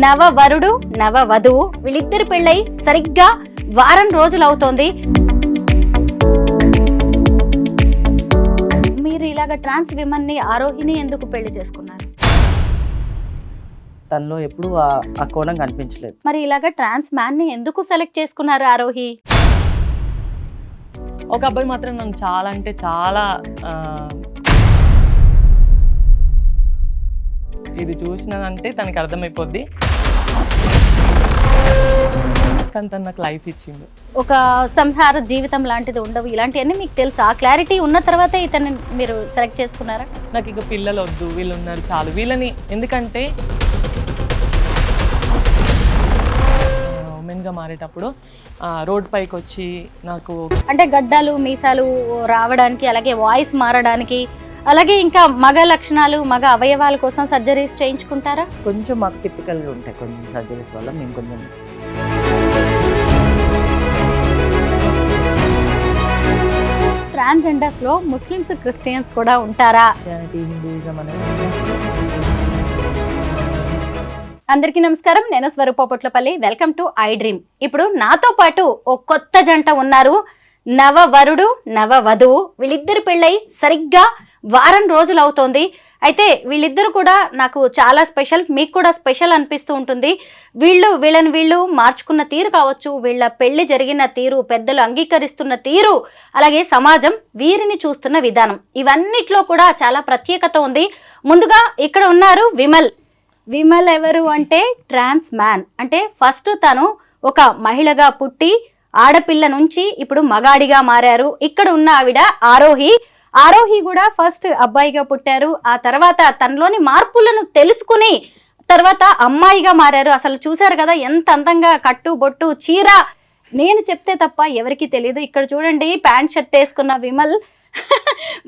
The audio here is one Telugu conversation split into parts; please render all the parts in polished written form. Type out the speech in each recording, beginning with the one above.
నవవరుడు నవవధువు వీళ్ళిద్దరు పెళ్ళై సరిగ్గా వారం రోజులు అవుతోంది. మీరు ఇలాగ ట్రాన్స్ విమెన్ ని ఆరోహిని ఎందుకు పెళ్లి చేసుకున్నారు? తనలో ఎప్పుడు ఆ కోణం కనిపించలేదు. మరి ఇలాగ ట్రాన్స్ మ్యాన్ ని ఎందుకు సెలెక్ట్ చేసుకున్నారు ఆరోహి? ఒక అబ్బాయి మాత్రం నన్ను చాలా అంటే చాలా ఇది చూసినానంటే తనకి అర్థమైపోద్ది. కానీ తను నాకు లైఫ్ ఇచ్చింది. ఒక సంసార జీవితం లాంటిది ఉండవు, ఇలాంటివన్నీ మీకు తెలుసు. ఆ క్లారిటీ ఉన్న తర్వాతే ఇతన్ని మీరు సెలెక్ట్ చేసుకున్నారా? నాకు ఇక పిల్లలు వద్దు, వీళ్ళు ఉన్నారు చాలు, వీళ్ళని ఎందుకంటే ఉమెన్గా మారేటప్పుడు రోడ్ పైకి వచ్చి నాకు అంటే గడ్డాలు మీసాలు రావడానికి, అలాగే వాయిస్ మారడానికి, అలాగే ఇంకా మగ లక్షణాలు మగ అవయవాల కోసం సర్జరీస్ చేయించుకుంటారా? కొంచెం మాకు టిపికల్గా ఉంటాయి కొన్ని సర్జరీస్ వల్ల. మేము కొంచెం ట్రాన్స్జెండర్స్ లో ముస్లిమ్స్ క్రిస్టియన్స్ కూడా ఉంటారా? క్రిస్టియానిటీ, హిందూయిజం అనేది. అందరికీ నమస్కారం, నేను Swaroopa Potlapalli. Welcome to I dream. ఇప్పుడు నాతో పాటు ఓ కొత్త జంట ఉన్నారు, నవవరుడు నవవధువు. వీళ్ళిద్దరు పెళ్ళై సరిగ్గా వారం రోజులు అవుతోంది. అయితే వీళ్ళిద్దరు కూడా నాకు చాలా స్పెషల్, మీకు కూడా స్పెషల్ అనిపిస్తూ ఉంటుంది. వీళ్ళు మార్చుకున్న తీరు కావచ్చు, వీళ్ళ పెళ్లి జరిగిన తీరు, పెద్దలు అంగీకరిస్తున్న తీరు, అలాగే సమాజం వీరిని చూస్తున్న విధానం, ఇవన్నిట్లో కూడా చాలా ప్రత్యేకత ఉంది. ముందుగా ఇక్కడ ఉన్నారు విమల్. విమల్ ఎవరు అంటే ట్రాన్స్ మ్యాన్. అంటే ఫస్ట్ తను ఒక మహిళగా పుట్టి ఆడపిల్ల నుంచి ఇప్పుడు మగాడిగా మారారు. ఇక్కడ ఉన్న ఆవిడ ఆరోహి. ఆరోహి కూడా ఫస్ట్ అబ్బాయిగా పుట్టారు, ఆ తర్వాత తనలోని మార్పులను తెలుసుకుని తర్వాత అమ్మాయిగా మారారు. అసలు చూశారు కదా ఎంత అందంగా కట్టు బొట్టు చీర, నేను చెప్తే తప్ప ఎవరికి తెలియదు. ఇక్కడ చూడండి, ప్యాంట్ షర్ట్ వేసుకున్న విమల్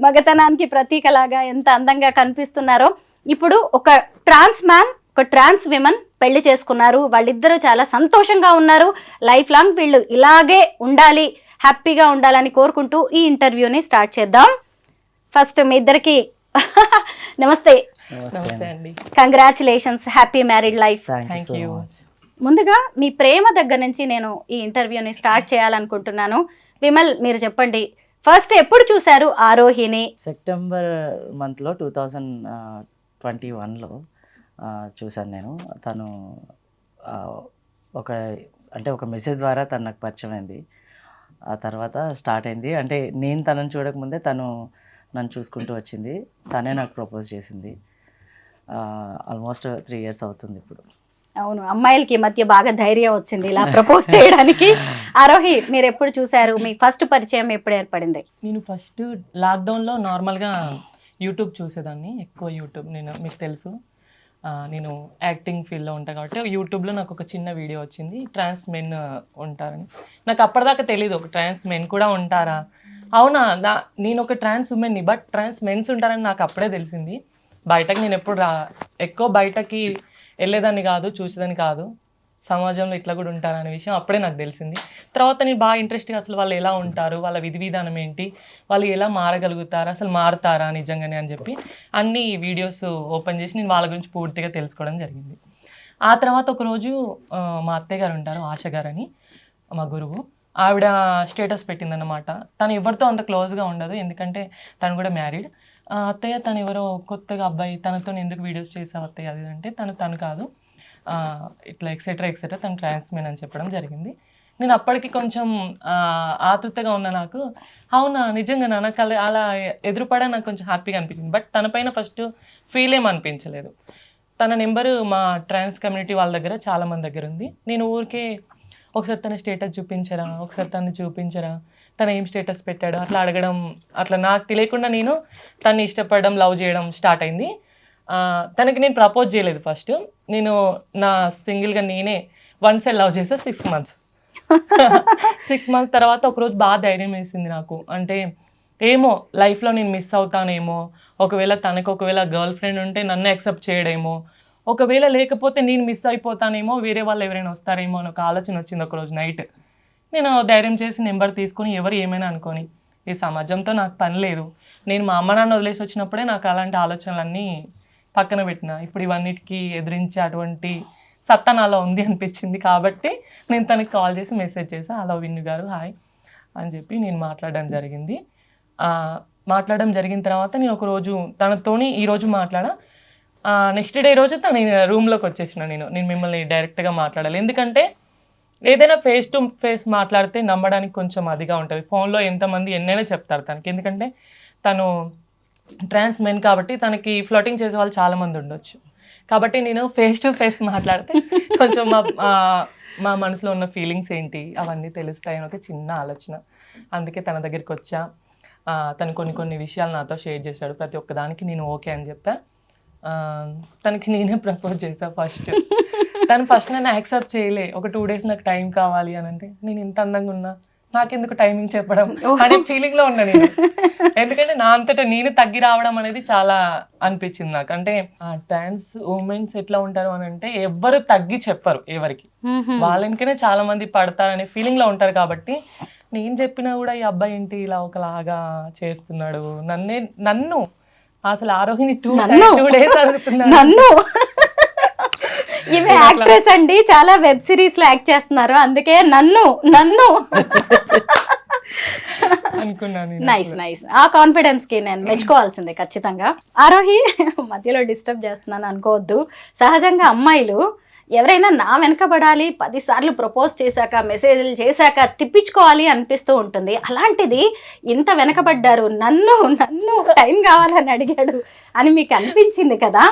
మగతనానికి ప్రతీకలాగా ఎంత అందంగా కనిపిస్తున్నారో. ఇప్పుడు ఒక ట్రాన్స్ మ్యాన్, ఒక ట్రాన్స్ విమెన్ పెళ్లి చేసుకున్నారు. వాళ్ళిద్దరూ చాలా సంతోషంగా ఉన్నారు. లైఫ్ లాంగ్ వీళ్ళు ఇలాగే ఉండాలి, హ్యాపీగా ఉండాలని కోరుకుంటూ ఈ ఇంటర్వ్యూని స్టార్ట్ చేద్దాం. ఫస్ట్ మీ ఇద్దరికి నమస్తే. నమస్తే అండి. Congratulations, happy married life. Thank you. ముందుగా మీ ప్రేమ దగ్గర నుంచి నేను ఈ ఇంటర్వ్యూని స్టార్ట్ చేయాలనుకుంటున్నాను. విమల్, మీరు చెప్పండి, ఫస్ట్ ఎప్పుడు చూశారు ఆరోహిని? సెప్టెంబర్ మంత్లో 2021లో చూశాను నేను. తను ఒక మెసేజ్ ద్వారా తను నాకు పరిచయం అయింది. ఆ తర్వాత స్టార్ట్ అయింది. అంటే నేను తనని చూడకముందే తను నన్ను చూసుకుంటూ వచ్చింది. తనే నాకు ప్రపోజ్ చేసింది. ఆల్మోస్ట్ 3 years అవుతుంది ఇప్పుడు. అవును, అమ్మాయిలకి ఈ మధ్య బాగా ధైర్యం వచ్చింది ఇలా ప్రపోజ్ చేయడానికి. ఆరోహి, మీరు ఎప్పుడు చూశారు? మీ ఫస్ట్ పరిచయం ఎప్పుడు ఏర్పడింది? నేను ఫస్ట్ లాక్డౌన్లో నార్మల్గా యూట్యూబ్ చూసేదాన్ని, ఎక్కువ యూట్యూబ్. మీకు తెలుసు నేను యాక్టింగ్ ఫీల్డ్లో ఉంటాను కాబట్టి యూట్యూబ్లో నాకు ఒక చిన్న వీడియో వచ్చింది, ట్రాన్స్ మెన్ ఉంటారని. నాకు అప్పటిదాకా తెలియదు ఒక ట్రాన్స్ మెన్ కూడా ఉంటారా. అవునా, నేను ఒక ట్రాన్స్ ఉమెన్ని, బట్ ట్రాన్స్ మెన్స్ ఉంటారని నాకు అప్పుడే తెలిసింది. బయటకు నేను ఎప్పుడు ఎక్కువ బయటకి వెళ్ళేదాన్ని కాదు, చూసేదాన్ని కాదు. సమాజంలో ఇట్లా కూడా ఉంటారనే విషయం అప్పుడే నాకు తెలిసింది. తర్వాత నేను బాగా ఇంట్రెస్ట్గా అసలు వాళ్ళు ఎలా ఉంటారు, వాళ్ళ విధి విధానం ఏంటి, వాళ్ళు ఎలా మారగలుగుతారు, అసలు మారుతారా నిజంగానే అని చెప్పి అన్ని వీడియోస్ ఓపెన్ చేసి నేను వాళ్ళ గురించి పూర్తిగా తెలుసుకోవడం జరిగింది. ఆ తర్వాత ఒకరోజు మా అత్తయ్య గారు ఉంటారు, ఆశ గారు అని, మా గురువు, ఆవిడ స్టేటస్ పెట్టిందన్నమాట. తను ఎవరితో అంత క్లోజ్గా ఉండదు, ఎందుకంటే తను కూడా మ్యారీడ్. అత్తయ్య తను ఎవరో కొత్తగా అబ్బాయి, తనతో ఎందుకు వీడియోస్ చేసావు అత్తయ్య అది అంటే, తను కాదు, ఇట్లా ఎక్సెట్రా తను ట్రాన్స్ మెన్ అని చెప్పడం జరిగింది. నేను అప్పటికి కొంచెం ఆతృతగా ఉన్నా. నాకు అవునా నిజంగా నాకు అలా ఎదురుపడా నాకు కొంచెం హ్యాపీగా అనిపించింది. బట్ తన పైన ఫస్ట్ ఫీల్ ఏమనిపించలేదు. తన నెంబరు మా ట్రాన్స్ కమ్యూనిటీ వాళ్ళ దగ్గర చాలామంది దగ్గర ఉంది. నేను ఊరికే ఒకసారి తన స్టేటస్ చూపించరా, ఒకసారి తను చూపించరా, తను ఏం స్టేటస్ పెట్టాడు అట్లా అడగడం, అట్లా నాకు తెలియకుండా నేను తను ఇష్టపడడం, లవ్ చేయడం స్టార్ట్ అయింది. తనకి నేను ప్రపోజ్ చేయలేదు. ఫస్ట్ నేను నా సింగిల్గా నేనే వన్ సైడ్ లవ్ చేసా 6 months. 6 months తర్వాత ఒకరోజు బాగా ధైర్యం వేసింది నాకు. అంటే ఏమో లైఫ్లో నేను మిస్ అవుతానేమో, ఒకవేళ తనకు ఒకవేళ గర్ల్ ఫ్రెండ్ ఉంటే నన్ను యాక్సెప్ట్ చేయడేమో, ఒకవేళ లేకపోతే నేను మిస్ అయిపోతానేమో, వేరే వాళ్ళు ఎవరైనా వస్తారేమో అని ఒక ఆలోచన వచ్చింది ఒకరోజు నైట్. నేను ధైర్యం చేసి నెంబర్ తీసుకొని ఎవరు ఏమైనా అనుకొని ఈ సమాజంతో నాకు పని లేదు, నేను మా అమ్మ నాన్న వదిలేసి వచ్చినప్పుడే నాకు అలాంటి ఆలోచనలన్నీ పక్కన పెట్టిన. ఇప్పుడు ఇవన్నిటికీ ఎదిరించే అటువంటి సత్తా నాలో ఉంది అనిపించింది కాబట్టి నేను తనకి కాల్ చేసి మెసేజ్ చేశాను, హలో విన్ను గారు హాయ్ అని చెప్పి నేను మాట్లాడడం జరిగింది. మాట్లాడడం జరిగిన తర్వాత నేను ఒకరోజు తనతోని ఈరోజు మాట్లాడా. నెక్స్ట్ డే రోజు తన రూమ్లోకి వచ్చేసిన. నేను మిమ్మల్ని డైరెక్ట్గా మాట్లాడాలి, ఎందుకంటే ఏదైనా ఫేస్ టు ఫేస్ మాట్లాడితే నమ్మడానికి కొంచెం అదిగా ఉంటుంది. ఫోన్లో ఎంతమంది ఎన్నైనా చెప్తారు తనకి, ఎందుకంటే తను ట్రాన్స్ మెన్ కాబట్టి తనకి ఫ్లోటింగ్ చేసే వాళ్ళు చాలామంది ఉండొచ్చు. కాబట్టి నేను ఫేస్ టు ఫేస్ మాట్లాడితే కొంచెం మా మనసులో ఉన్న ఫీలింగ్స్ ఏంటి అవన్నీ తెలుస్తాయని ఒక చిన్న ఆలోచన. అందుకే తన దగ్గరికి వచ్చా. తను కొన్ని విషయాలు నాతో షేర్ చేశాడు. ప్రతి ఒక్కదానికి నేను ఓకే అని చెప్పా. తనకి నేనే ప్రపోజ్ చేశా ఫస్ట్. తను ఫస్ట్ నన్ను యాక్సెప్ట్ చేయలే. ఒక 2 days నాకు టైం కావాలి అని అంటే, నేను ఇంత అందంగా ఉన్నా నాకెందుకు టైమింగ్ చెప్పడం అనే ఫీలింగ్లో ఉన్నా నేను. ఎందుకంటే నా అంతటా నేను తగ్గి రావడం అనేది చాలా అనిపించింది నాకు. అంటే ట్రాన్స్ ఉమెన్స్ ఎట్లా ఉంటారు అని అంటే ఎవ్వరు తగ్గి చెప్పరు ఎవరికి, వాళ్ళనికనే చాలా మంది పడతారనే ఫీలింగ్లో ఉంటారు. కాబట్టి నేను చెప్పినా కూడా ఈ అబ్బాయి ఏంటి ఇలా ఒకలాగా చేస్తున్నాడు, నన్ను అసలు ఆరోహిణి 2 days అడుగుతున్నాను. నన్ను ఈమె యాక్ట్రెస్ అండి, చాలా వెబ్ సిరీస్ లో యాక్ట్ చేస్తున్నారు, అందుకే నన్ను అనుకున్నాను. నైస్. ఆ కాన్ఫిడెన్స్ కి నేను మెచ్చుకోవాల్సిందే ఖచ్చితంగా. ఆరోహి, మధ్యలో డిస్టర్బ్ చేస్తున్నాను అనుకోవద్దు. సహజంగా అమ్మాయిలు ఎవరైనా నా వెనకబడాలి, 10 సార్లు ప్రపోజ్ చేశాక మెసేజ్లు చేశాక తిప్పించుకోవాలి అనిపిస్తూ ఉంటుంది. అలాంటిది ఇంత వెనకబడ్డారు, నన్ను టైం కావాలని అడిగాడు అని మీకు అనిపించింది కదా.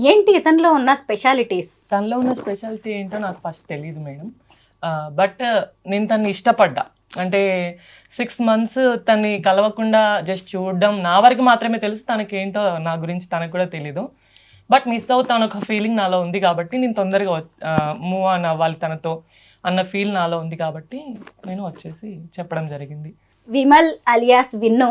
ఏంటి ఇతనిలో ఉన్న స్పెషాలిటీస్? తనలో ఉన్న స్పెషాలిటీ ఏంటో నాకు ఫస్ట్ తెలియదు మేడం. బట్ నేను తన్ని ఇష్టపడ్డా. అంటే 6 months తన్ని కలవకుండా జస్ట్ చూడడం నా వరకు మాత్రమే తెలుసు. తనకి ఏంటో నా గురించి తనకు కూడా తెలీదు. బట్ మిస్ అవుతాను ఒక ఫీలింగ్ నాలో ఉంది కాబట్టి నేను తొందరగా మూవ్ ఆన్ అవ్వాలి తనతో అన్న ఫీల్ నాలో ఉంది కాబట్టి నేను వచ్చేసి చెప్పడం జరిగింది. విమల్ అలియాస్ విన్ను.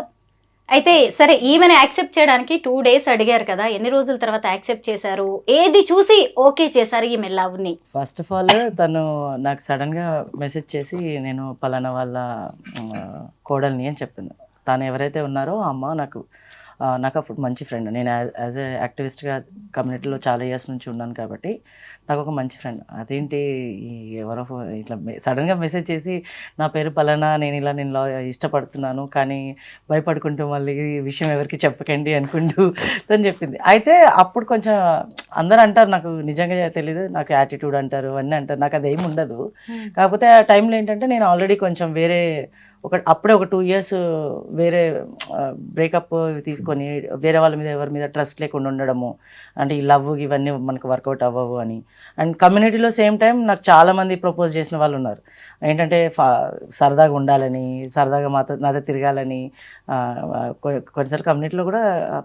అయితే సరే, ఈమెను యాక్సెప్ట్ చేయడానికి 2 days అడిగారు కదా, ఎన్ని రోజుల తర్వాత యాక్సెప్ట్ చేశారు? ఏది చూసి ఓకే చేశారు ఈమె లవ్ని? ఫస్ట్ ఆఫ్ ఆల్ తను నాకు సడన్గా మెసేజ్ చేసి నేను పలానా వాళ్ళ కోడల్ని అని చెప్పింది. తను ఎవరైతే ఉన్నారో ఆ అమ్మ నాకు అప్పుడు మంచి ఫ్రెండ్. నేను యాజ్ ఏ యాక్టివిస్ట్గా కమ్యూనిటీలో చాలా ఇయర్స్ నుంచి ఉన్నాను కాబట్టి నాకు ఒక మంచి ఫ్రెండ్. అదేంటి ఎవరో ఇట్లా సడన్గా మెసేజ్ చేసి నా పేరు పలానా, నేను ఇష్టపడుతున్నాను కానీ భయపడుకుంటూ మళ్ళీ ఈ విషయం ఎవరికి చెప్పకండి అనుకుంటూ తను చెప్పింది. అయితే అప్పుడు కొంచెం అందరూ అంటారు, నాకు నిజంగా తెలీదు, నాకు యాటిట్యూడ్ అంటారు, అన్నీ అంటారు, నాకు అదేమి ఉండదు. కాకపోతే ఆ టైంలో ఏంటంటే నేను ఆల్రెడీ కొంచెం అప్పుడే ఒక 2 years వేరే బ్రేకప్ తీసుకొని వేరే వాళ్ళ మీద ఎవరి మీద ట్రస్ట్ లేకుండా ఉండడము, అంటే ఈ లవ్ ఇవన్నీ మనకు వర్కౌట్ అవ్వవు అని. అండ్ కమ్యూనిటీలో సేమ్ టైం నాకు చాలామంది ప్రపోజ్ చేసిన వాళ్ళు ఉన్నారు. ఏంటంటే సరదాగా ఉండాలని, సరదాగా నాతో తిరగాలని, కొన్నిసార్లు కమ్యూనిటీలో కూడా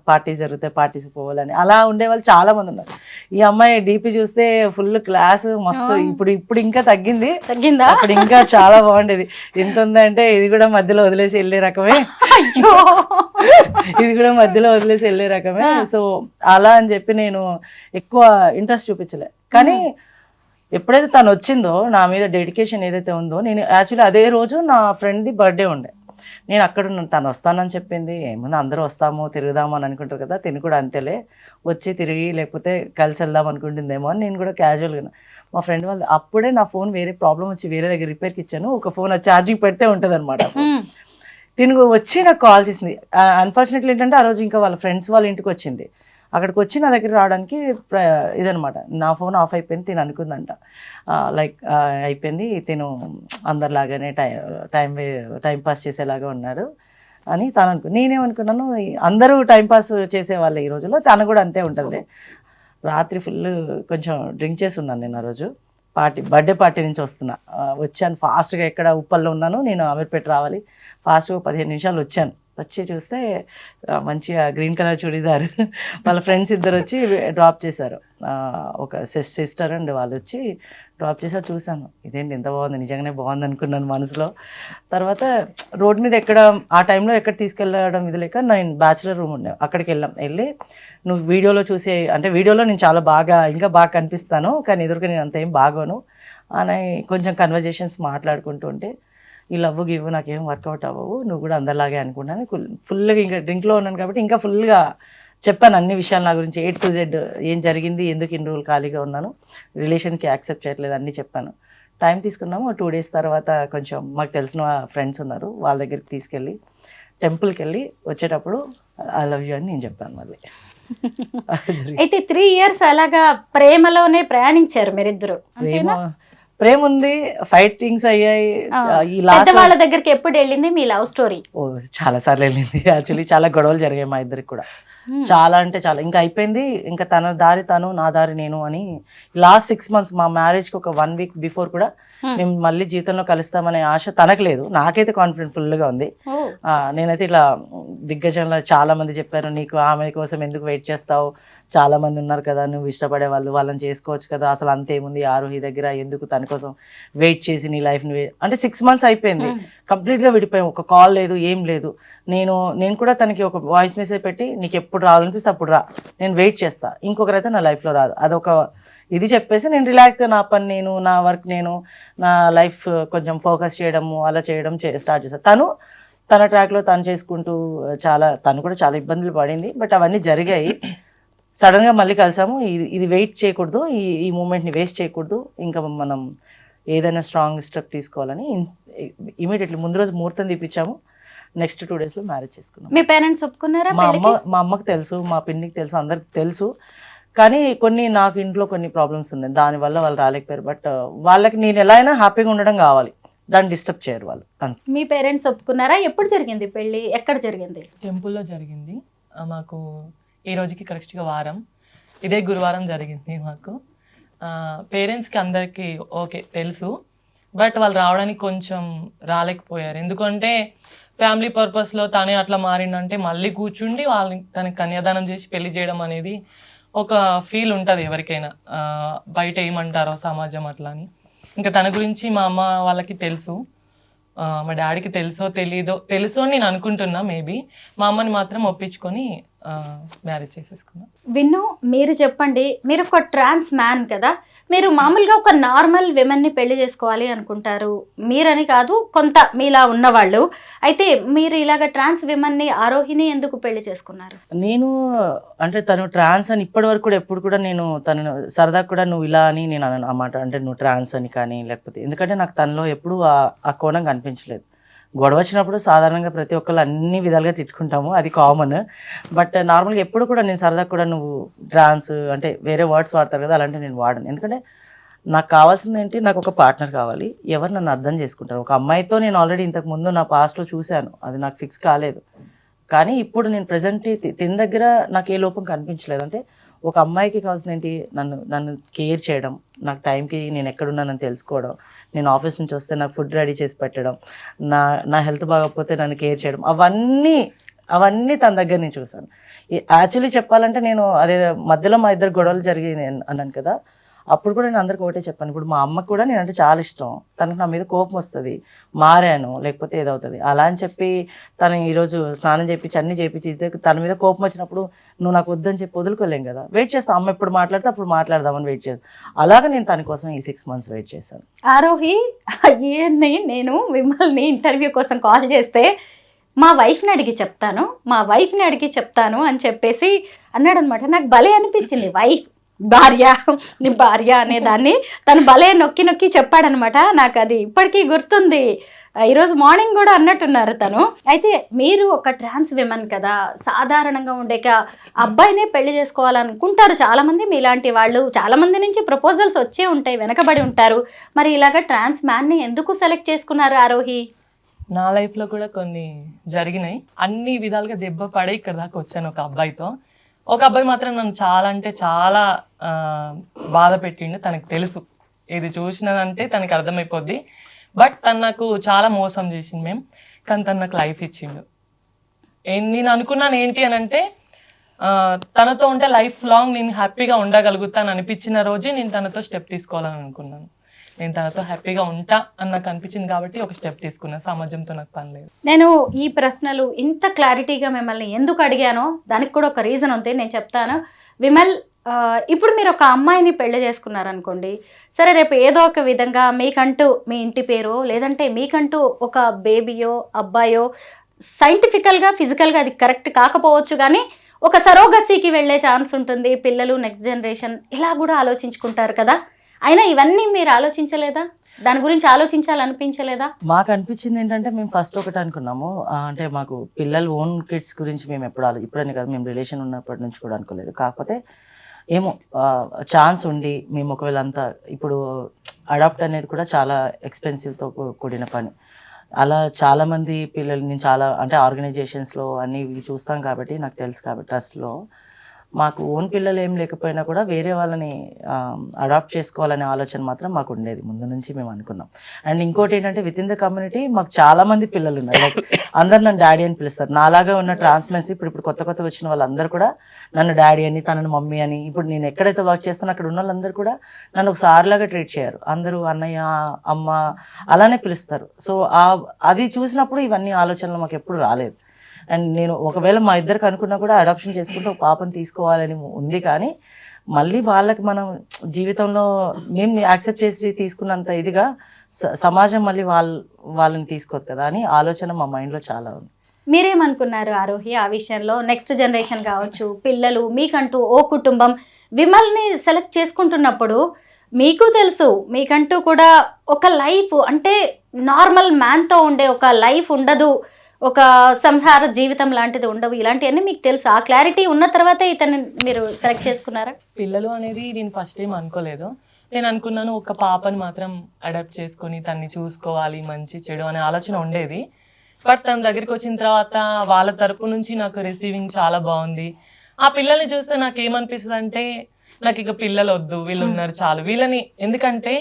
పార్టీస్ జరుగుతాయి, పార్టీస్కి పోవాలని అలా ఉండేవాళ్ళు చాలామంది ఉన్నారు. ఈ అమ్మాయి డీపీ చూస్తే ఫుల్ క్లాస్ మస్తు. ఇప్పుడు ఇంకా తగ్గిందా? అప్పుడు ఇంకా చాలా బాగుండేది. ఎంత ఉందంటే ఇది కూడా మధ్యలో వదిలేసి వెళ్ళే రకమే. సో అలా అని చెప్పి నేను ఎక్కువ ఇంట్రెస్ట్ చూపించలే. కానీ ఎప్పుడైతే తను వచ్చిందో నా మీద డెడికేషన్ ఏదైతే ఉందో, నేను యాక్చువల్లీ అదే రోజు నా ఫ్రెండ్ది బర్త్డే ఉండే. నేను అక్కడ ఉన్నాను, తను వస్తానని చెప్పింది. ఏమన్నా అందరూ వస్తాము తిరుగుదాము అని అనుకుంటారు కదా, తిని కూడా అంతేలే వచ్చి తిరిగి లేకపోతే కలిసి వెళ్దాం అనుకుంటుందేమో అని నేను కూడా క్యాజువల్గా. మా ఫ్రెండ్ వాళ్ళు అప్పుడే నా ఫోన్ వేరే ప్రాబ్లం వచ్చి వేరే దగ్గర రిపేర్కి ఇచ్చాను. ఒక ఫోన్ ఛార్జింగ్ పెడితే ఉంటుంది అనమాట. తిను వచ్చి నాకు కాల్ చేసింది. అన్ఫార్చునేట్లీ ఏంటంటే ఆ రోజు ఇంకా వాళ్ళ ఫ్రెండ్స్ వాళ్ళ ఇంటికి వచ్చింది. అక్కడికి వచ్చి నా దగ్గర రావడానికి ఇదనమాట. నా ఫోన్ ఆఫ్ అయిపోయింది, తిను అనుకుందంట లైక్ అయిపోయింది, తిను అందరిలాగానే టైం పాస్ చేసేలాగా ఉన్నారు అని తను అనుకుంది. నేనేమనుకున్నాను, అందరూ టైంపాస్ చేసేవాళ్ళే ఈ రోజుల్లో, తను కూడా అంతే ఉంటుంది. రాత్రి ఫుల్ కొంచెం డ్రింక్ చేసి ఉన్నాను నేను ఆ రోజు. బర్త్డే పార్టీ నుంచి వచ్చాను ఫాస్ట్గా. ఎక్కడ ఉప్పల్లో ఉన్నాను నేను, అమీర్పేట రావాలి, ఫాస్ట్గా 15 నిమిషాలు వచ్చాను. వచ్చి చూస్తే మంచిగా గ్రీన్ కలర్ చూడీదారు వాళ్ళ ఫ్రెండ్స్ ఇద్దరు వచ్చి డ్రాప్ చేశారు. ఒక సిస్టర్ అండ్ వాళ్ళు వచ్చి డ్రాప్ చేసా, చూశాను ఇదేంటి ఎంత బాగుంది, నిజంగానే బాగుంది అనుకున్నాను మనసులో. తర్వాత రోడ్ మీద ఎక్కడ ఆ టైంలో ఎక్కడ తీసుకెళ్ళడం ఇది లేక నేను బ్యాచులర్ రూమ్ ఉండే, అక్కడికి వెళ్ళి నువ్వు వీడియోలో చూసే, అంటే వీడియోలో నేను చాలా బాగా ఇంకా బాగా కనిపిస్తాను కానీ ఎదురుగా నేను అంత ఏం బాగోను అని కొంచెం కన్వర్జేషన్స్ మాట్లాడుకుంటూ ఉంటే, ఈ లవ్ గివ్ నాకేం వర్కౌట్ అవ్వవు, నువ్వు కూడా అందరిలాగే అనుకున్నాను. ఫుల్గా ఇంకా డ్రింక్లో ఉన్నాను కాబట్టి ఇంకా ఫుల్గా చెప్పాను అన్ని విషయాలు నా గురించి, A to Z ఏం జరిగింది, ఎందుకు ఇన్ని రోజులు ఖాళీగా ఉన్నాను, రిలేషన్కి యాక్సెప్ట్ చేయట్లేదు అన్నీ చెప్పాను. టైం తీసుకున్నాము. 2 days తర్వాత కొంచెం మాకు తెలిసిన ఫ్రెండ్స్ ఉన్నారు, వాళ్ళ దగ్గరికి తీసుకెళ్ళి టెంపుల్కి వెళ్ళి వచ్చేటప్పుడు ఐ లవ్ యూ అని నేను చెప్పాను మళ్ళీ. అయితే 3 years అలాగా ప్రేమలోనే ప్రయాణించారు మీరిద్దరు, ప్రేమ ఉంది, ఫైటింగ్స్ అయ్యాయి. ఈ లాస్ట్ వాళ్ళ దగ్గరికి ఎప్పుడు వెళ్ళింది మీ లవ్ స్టోరీ? చాలా సార్లు వెళ్ళింది యాక్చువల్లీ, చాలా గొడవలు జరిగాయి మా ఇద్దరికి కూడా, చాలా అంటే చాలా. ఇంకా అయిపోయింది, ఇంకా తన దారి తను, నా దారి నేను అని. లాస్ట్ 6 months మా మ్యారేజ్కి ఒక 1 week బిఫోర్ కూడా మేము మళ్ళీ జీవితంలో కలుస్తామనే ఆశ తనకు లేదు, నాకైతే కాన్ఫిడెంట్ ఫుల్గా ఉంది. నేనైతే ఇట్లా దిగ్గజంలో చాలా మంది చెప్పారు, నీకు ఆమె కోసం ఎందుకు వెయిట్ చేస్తావు, చాలా మంది ఉన్నారు కదా నువ్వు ఇష్టపడే వాళ్ళు, వాళ్ళని చేసుకోవచ్చు కదా, అసలు అంతేముంది ఆరోహి దగ్గర, ఎందుకు తన కోసం వెయిట్ చేసి నీ లైఫ్ని అంటే 6 months అయిపోయింది, కంప్లీట్గా విడిపోయాం, ఒక కాల్ లేదు ఏం లేదు. నేను కూడా తనకి ఒక వాయిస్ మెసేజ్ పెట్టి, నీకు ఎప్పుడు రావాలనిపిస్తే అప్పుడు రా, నేను వెయిట్ చేస్తా, ఇంకొకరైతే నా లైఫ్లో రాదు, అదొక ఇది చెప్పేసి నేను రిలాక్స్గా నా పని నేను, నా వర్క్ నేను, నా లైఫ్ కొంచెం ఫోకస్ చేయడము అలా చేయడం స్టార్ట్ చేస్తాను. తన ట్రాక్లో తను చేసుకుంటూ తను కూడా చాలా ఇబ్బందులు పడింది, బట్ అవన్నీ జరిగాయి. సడన్గా మళ్ళీ కలిసాము. ఇది వెయిట్ చేయకూడదు, ఈ మూమెంట్ని వేస్ట్ చేయకూడదు, ఇంకా మనం ఏదైనా స్ట్రాంగ్ స్టెప్ తీసుకోవాలని ఇమీడియట్లీ ముందు రోజు ముహూర్తం తీపిచ్చాము. నెక్స్ట్ 2 daysలో మ్యారేజ్ చేసుకున్నాం. మీ పేరెంట్స్ ఒప్పుకున్నారా? మా అమ్మకి తెలుసు, మా పిన్నికి తెలుసు, అందరికి తెలుసు. కానీ నాకు ఇంట్లో కొన్ని ప్రాబ్లమ్స్ ఉన్నాయి, దానివల్ల వాళ్ళు రాలేకపోయారు. బట్ వాళ్ళకి నేను ఎలా అయినా హ్యాపీగా ఉండడం కావాలి, దాన్ని డిస్టర్బ్ చేయరు వాళ్ళు. మీ పేరెంట్స్ ఒప్పుకున్నారా? ఎప్పుడు జరిగింది పెళ్ళి, ఎక్కడ జరిగింది? టెంపుల్లో జరిగింది. మాకు ఈ రోజుకి కరెక్ట్గా వారం, ఇదే గురువారం జరిగింది మాకు. పేరెంట్స్కి అందరికీ ఓకే తెలుసు, బట్ వాళ్ళు రావడానికి కొంచెం రాలేకపోయారు. ఎందుకంటే ఫ్యామిలీ పర్పస్లో తనే అట్లా మారిందంటే మళ్ళీ కూర్చుండి వాళ్ళని తనకి కన్యాదానం చేసి పెళ్లి చేయడం అనేది ఒక ఫీల్ ఉంటుంది ఎవరికైనా, బయట ఏమంటారో సమాజం అట్లా అని. ఇంకా తన గురించి మా అమ్మ వాళ్ళకి తెలుసు, మా డాడీకి తెలుసో అని నేను అనుకుంటున్నా. మేబీ మా అమ్మని మాత్రం ఒప్పించుకొని మ్యారేజ్ చేసేసుకున్నా. విన్ను, మీరు చెప్పండి, మీరు ఒక ట్రాన్స్ మ్యాన్ కదా, మీరు మామూలుగా ఒక నార్మల్ విమెన్ని పెళ్లి చేసుకోవాలి అనుకుంటారు, మీరని కాదు కొంత మీలా ఉన్నవాళ్ళు. అయితే మీరు ఇలాగ ట్రాన్స్ విమెన్ని, ఆరోహిని ఎందుకు పెళ్లి చేసుకున్నారు? నేను అంటే తను ట్రాన్స్ అని ఇప్పటి వరకు కూడా ఎప్పుడు కూడా నేను తను సరదా కూడా నువ్వు ఇలా అని నేను అన్నమాట, అంటే నువ్వు ట్రాన్స్ అని కానీ లేకపోతే, ఎందుకంటే నాకు తనలో ఎప్పుడు ఆ కోణం కనిపించలేదు. గొడవ వచ్చినప్పుడు సాధారణంగా ప్రతి ఒక్కళ్ళు అన్ని విధాలుగా తిట్టుకుంటాము, అది కామన్. బట్ నార్మల్గా ఎప్పుడు కూడా నేను సరదా కూడా నువ్వు ట్రాన్స్ అంటే వేరే వర్డ్స్ వాడతారు కదా, అలాంటివి నేను వాడను. ఎందుకంటే నాకు కావాల్సింది ఏంటి, నాకు ఒక పార్ట్నర్ కావాలి, ఎవరు నన్ను అర్థం చేసుకుంటారు. ఒక అమ్మాయితో నేను ఆల్రెడీ ఇంతకుముందు నా పాస్ట్లో చూశాను, అది నాకు ఫిక్స్ కాలేదు. కానీ ఇప్పుడు నేను ప్రజెంట్ తిన దగ్గర నాకు ఏ లోపం కనిపించలేదు. అంటే ఒక అమ్మాయికి కావాల్సింది ఏంటి, నన్ను కేర్ చేయడం, నాకు టైంకి నేను ఎక్కడున్నానని తెలుసుకోవడం, నేను ఆఫీస్ నుంచి వస్తే నాకు ఫుడ్ రెడీ చేసి పెట్టడం, నా హెల్త్ బాగోకపోతే నన్ను కేర్ చేయడం, అవన్నీ తన దగ్గర నేను చూసాను. యాక్చువల్లీ చెప్పాలంటే నేను అదే మధ్యలో మా ఇద్దరు గొడవలు జరిగింది అన్నాను కదా, అప్పుడు కూడా నేను అందరికి ఒకటే చెప్పాను. ఇప్పుడు మా అమ్మకు కూడా నేనంటే చాలా ఇష్టం, తనకు నా మీద కోపం వస్తుంది, మారాను లేకపోతే ఏదవుతుంది అలా అని చెప్పి తను ఈరోజు స్నానం చేయించి అన్నీ చేయించి తన మీద కోపం వచ్చినప్పుడు నువ్వు నాకు వద్దని చెప్పి వదులుకోలేం కదా, వెయిట్ చేస్తాను. అమ్మ ఎప్పుడు మాట్లాడితే అప్పుడు మాట్లాడదామని వెయిట్ చేస్తాను. అలాగే నేను తన కోసం ఈ 6 months వెయిట్ చేశాను. ఆరోహి, నేను మిమ్మల్ని ఇంటర్వ్యూ కోసం కాల్ చేస్తే మా వైఫ్ని అడిగి చెప్తాను అని చెప్పేసి అన్నాడు అనమాట. నాకు భలే అనిపించింది, భార్య అనే దాన్ని తను భలే నొక్కి చెప్పాడనమాట. నాకు అది ఇప్పటికీ గుర్తుంది. ఈరోజు మార్నింగ్ కూడా అన్నట్టున్నారు తను. అయితే మీరు ఒక ట్రాన్స్ విమెన్ కదా, సాధారణంగా ఉండేక అబ్బాయినే పెళ్లి చేసుకోవాలనుకుంటారు చాలామంది, మీలాంటి వాళ్ళు చాలామంది నుంచి ప్రపోజల్స్ వచ్చే ఉంటాయి, వెనకబడి ఉంటారు. మరి ఇలాగ ట్రాన్స్ మ్యాన్ని ఎందుకు సెలెక్ట్ చేసుకున్నారు ఆరోహి? నా లైఫ్లో కూడా కొన్ని జరిగినాయి, అన్ని విధాలుగా దెబ్బ పడే ఇక్కడ దాకా వచ్చాను ఒక అబ్బాయితో. ఒక అబ్బాయి మాత్రం నన్ను చాలా అంటే చాలా బాధ పెట్టిండు, తనకు తెలుసు, ఇది చూసినదంటే తనకి అర్థమైపోద్ది. బట్ తను నాకు చాలా మోసం చేసిండు కానీ తను నాకు లైఫ్ ఇచ్చిండు. నేను అనుకున్నాను ఏంటి అని అంటే, తనతో ఉంటే లైఫ్ లాంగ్ నేను హ్యాపీగా ఉండగలుగుతాను అనిపించిన రోజే నేను తనతో స్టెప్ తీసుకోవాలని అనుకున్నాను. నేను తనతో హ్యాపీగా ఉంటా అని నాకు అనిపించింది కాబట్టి ఒక స్టెప్ తీసుకున్నా. సమాజంతో నాకు పని లేదు. నేను ఈ ప్రశ్నలు ఇంత క్లారిటీగా మిమ్మల్ని ఎందుకు అడిగానో దానికి కూడా ఒక రీజన్ ఉంది, నేను చెప్తాను. విమల్, ఇప్పుడు మీరు ఒక అమ్మాయిని పెళ్లి చేసుకున్నారనుకోండి, సరే రేపు ఏదో ఒక విధంగా మీకంటూ మీ ఇంటి పేరో లేదంటే మీకంటూ ఒక బేబీయో అబ్బాయో, సైంటిఫికల్గా ఫిజికల్గా అది కరెక్ట్ కాకపోవచ్చు కానీ ఒక సరోగసీకి వెళ్ళే ఛాన్స్ ఉంటుంది. పిల్లలు, నెక్స్ట్ జనరేషన్ ఇలా కూడా ఆలోచించుకుంటారు కదా. అయినా ఇవన్నీ మీరు ఆలోచించలేదా? దాని గురించి ఆలోచించాలనిపించలేదా? మాకు అనిపించింది ఏంటంటే, మేము ఫస్ట్ ఒకటి అనుకున్నాము, అంటే మాకు పిల్లలు ఓన్ కిడ్స్ గురించి మేము ఎప్పుడు ఇప్పుడని కాదు, మేము రిలేషన్ ఉన్నప్పటి నుంచి కూడా అనుకోలేదు. కాకపోతే ఏమో ఛాన్స్ ఉండి మేము ఒకవేళ అంతా, ఇప్పుడు అడాప్ట్ అనేది కూడా చాలా ఎక్స్పెన్సివ్తో కూడిన పని. అలా చాలామంది పిల్లలు, నేను చాలా అంటే ఆర్గనైజేషన్స్లో అన్నీ ఇవి చూస్తాం కాబట్టి నాకు తెలుసు కాబట్టి ట్రస్ట్లో మాకు ఓన్ పిల్లలు ఏం లేకపోయినా కూడా వేరే వాళ్ళని అడాప్ట్ చేసుకోవాలనే ఆలోచన మాత్రం మాకు ఉండేది ముందు నుంచి, మేము అనుకున్నాం. అండ్ ఇంకోటి ఏంటంటే, విత్ ఇన్ ద కమ్యూనిటీ మాకు చాలామంది పిల్లలు ఉన్నారు. లైక్ అందరు నన్ను డాడీ అని పిలుస్తారు. నాలాగా ఉన్న ట్రాన్స్మెన్స్ ఇప్పుడు కొత్త వచ్చిన వాళ్ళందరూ కూడా నన్ను డాడీ అని, తనను మమ్మీ అని, ఇప్పుడు నేను ఎక్కడైతే వర్క్ చేస్తానో అక్కడ ఉన్న వాళ్ళందరూ కూడా నన్ను ఒక సార్లాగా ట్రీట్ చేయరు. అందరూ అన్నయ్య, అమ్మ అలానే పిలుస్తారు. సో అది చూసినప్పుడు ఇవన్నీ ఆలోచనలు మాకు ఎప్పుడు రాలేదు. అండ్ నేను ఒకవేళ మా ఇద్దరికి అనుకున్నా కూడా అడాప్షన్ చేసుకుంటే ఒక పాపను తీసుకోవాలని ఉంది, కానీ మళ్ళీ వాళ్ళకి మనం జీవితంలో మేము యాక్సెప్ట్ చేసి తీసుకున్నంత ఇదిగా సమాజం మళ్ళీ వాళ్ళని తీసుకోదు కదా అని ఆలోచన మా మైండ్లో చాలా ఉంది. మీరేమనుకున్నారు ఆరోహి ఆ విషయంలో? నెక్స్ట్ జనరేషన్ కావచ్చు, పిల్లలు, మీకంటూ ఓ కుటుంబం, విమల్ని సెలెక్ట్ చేసుకుంటున్నప్పుడు మీకు తెలుసు మీకంటూ కూడా ఒక లైఫ్ అంటే నార్మల్ మ్యాన్తో ఉండే ఒక లైఫ్ ఉండదు, ఒక సంహార జీవితం లాంటిది ఉండవు, ఇలాంటివన్నీ మీకు తెలుసు. ఆ క్లారిటీ ఉన్న తర్వాత ఇతన్ని మీరు సెలెక్ట్ చేసుకున్నారా? పిల్లలు అనేది నేను ఫస్ట్ ఏం అనుకోలేదు. నేను అనుకున్నాను ఒక పాపని మాత్రం అడాప్ట్ చేసుకొని తన్ని చూసుకోవాలి, మంచి చెడు అనే ఆలోచన ఉండేది. బట్ తన దగ్గరికి వచ్చిన తర్వాత వాళ్ళ తరపు నుంచి నాకు రిసీవింగ్ చాలా బాగుంది. ఆ పిల్లల్ని చూస్తే నాకు ఏమనిపిస్తుంది అంటే, నాకు ఇక పిల్లలు వద్దు, వీళ్ళు ఉన్నారు చాలు వీళ్ళని. ఎందుకంటే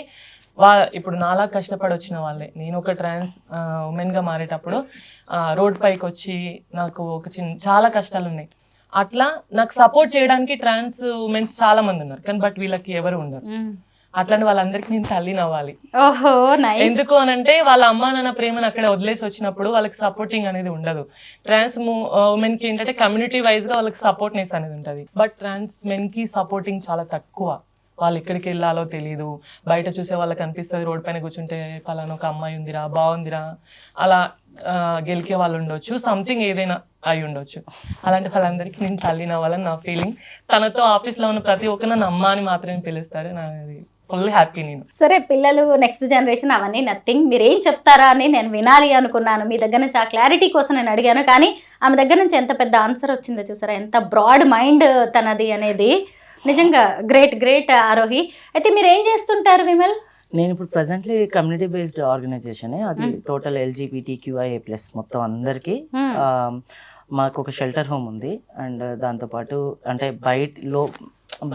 ఇప్పుడు నాలా కష్టపడి వచ్చిన వాళ్ళే. నేను ఒక ట్రాన్స్ ఉమెన్గా మారేటప్పుడు రోడ్ పైకి వచ్చి నాకు ఒక చాలా కష్టాలు ఉన్నాయి. అట్లా నాకు సపోర్ట్ చేయడానికి ట్రాన్స్ ఉమెన్స్ చాలా మంది ఉన్నారు, కానీ బట్ వీళ్ళకి ఎవరు ఉండరు. అట్లని వాళ్ళందరికీ నేను తల్లిని అవ్వాలి. ఎందుకు అనంటే వాళ్ళ అమ్మ నాన్న ప్రేమను అక్కడ వదిలేసి వచ్చినప్పుడు వాళ్ళకి సపోర్టింగ్ అనేది ఉండదు. ట్రాన్స్ ఉమెన్ కి ఏంటంటే కమ్యూనిటీ వైజ్ గా వాళ్ళకి సపోర్ట్నెస్ అనేది ఉంటుంది. బట్ ట్రాన్స్ మెన్ కి సపోర్టింగ్ చాలా తక్కువ. వాళ్ళు ఎక్కడికి వెళ్ళాలో తెలియదు. బయట చూసే వాళ్ళకి అనిపిస్తుంది రోడ్ పైన కూర్చుంటే పలానా ఒక అమ్మాయి ఉందిరా, బాగుందిరా, అలా గెలికే వాళ్ళు ఉండొచ్చు, సంథింగ్ ఏదైనా అయి ఉండొచ్చు. అలాంటి వాళ్ళందరికీ నేను తల్లిని అవ్వాలని నా ఫీలింగ్. తనతో ఆఫీస్లో ఉన్న ప్రతి ఒక్కరు నన్ను అమ్మ అని మాత్రమే పిలుస్తారు. నాది ఫుల్ హ్యాపీ. నేను సరే, పిల్లలు, నెక్స్ట్ జనరేషన్ అవన్నీ నథింగ్, మీరేం చెప్తారా అని నేను వినాలి అనుకున్నాను. మీ దగ్గర నుంచి ఆ క్లారిటీ కోసం నేను అడిగాను, కానీ ఆమె దగ్గర నుంచి ఎంత పెద్ద ఆన్సర్ వచ్చిందో చూసారా, ఎంత బ్రాడ్ మైండ్ తనది అనేది. నిజంగా గ్రేట్ ఆరోహి. అయితే మీరు ఏం చేస్తుంటారు విమల్? నేను ఇప్పుడు ప్రజెంట్లీ కమ్యూనిటీ బేస్డ్ ఆర్గనైజేషన్, అది టోటల్ LGBTQIA+ మొత్తం అందరికీ. మాకు ఒక షెల్టర్ హోమ్ ఉంది. అండ్ దాంతోపాటు అంటే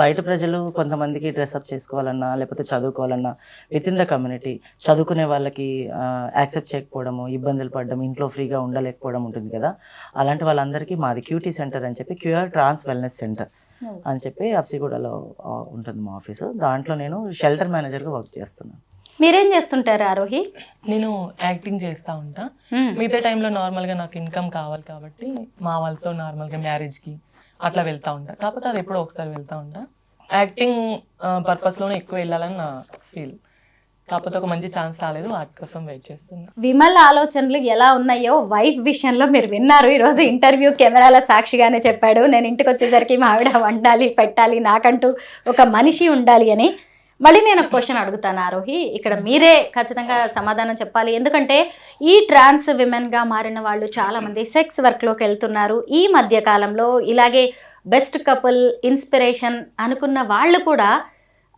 బయట ప్రజలు కొంతమందికి డ్రెస్అప్ చేసుకోవాలన్నా లేకపోతే చదువుకోవాలన్నా విత్ ఇన్ ద కమ్యూనిటీ చదువుకునే వాళ్ళకి యాక్సెప్ట్ చేయకపోవడము, ఇబ్బందులు పడడం, ఇంట్లో ఫ్రీగా ఉండలేకపోవడం ఉంటుంది కదా. అలాంటి వాళ్ళందరికీ మాది క్యూటీ సెంటర్ అని చెప్పి, క్యూఆర్ ట్రాన్స్ వెల్నెస్ సెంటర్ అని చెప్పి అప్సిగూడలో ఉంటుంది మా ఆఫీసు. దాంట్లో నేను షెల్టర్ మేనేజర్గా వర్క్ చేస్తున్నాను. మీరేం చేస్తుంటారు ఆరోహి? నేను యాక్టింగ్ చేస్తూ ఉంటా. మిగతా టైంలో నార్మల్గా నాకు ఇన్కమ్ కావాలి కాబట్టి మా వాళ్ళతో నార్మల్గా మ్యారేజ్కి అట్లా వెళ్తూ ఉంటా. కాకపోతే అది ఎప్పుడో ఒకసారి వెళ్తూ ఉంటా. యాక్టింగ్ పర్పస్లోనే ఎక్కువ వెళ్ళాలని నా ఫీల్. కాకపోతే ఒక మంచి ఛాన్స్ రాలేదు, వాటి కోసం వెయిట్ చేస్తున్నా. విమల్ ఆలోచనలు ఎలా ఉన్నాయో వైఫ్ విషయంలో మీరు విన్నారు. ఈరోజు ఇంటర్వ్యూ కెమెరాల సాక్షిగానే చెప్పాడు, నేను ఇంటికి వచ్చేసరికి మా ఆవిడ వండాలి, పెట్టాలి, నాకంటూ ఒక మనిషి ఉండాలి అని. మళ్ళీ నేను ఒక క్వశ్చన్ అడుగుతాను ఆరోహి, ఇక్కడ మీరే ఖచ్చితంగా సమాధానం చెప్పాలి. ఎందుకంటే ఈ ట్రాన్స్ విమెన్గా మారిన వాళ్ళు చాలామంది సెక్స్ వర్క్లోకి వెళ్తున్నారు. ఈ మధ్య కాలంలో ఇలాగే బెస్ట్ కపుల్, ఇన్స్పిరేషన్ అనుకున్న వాళ్ళు కూడా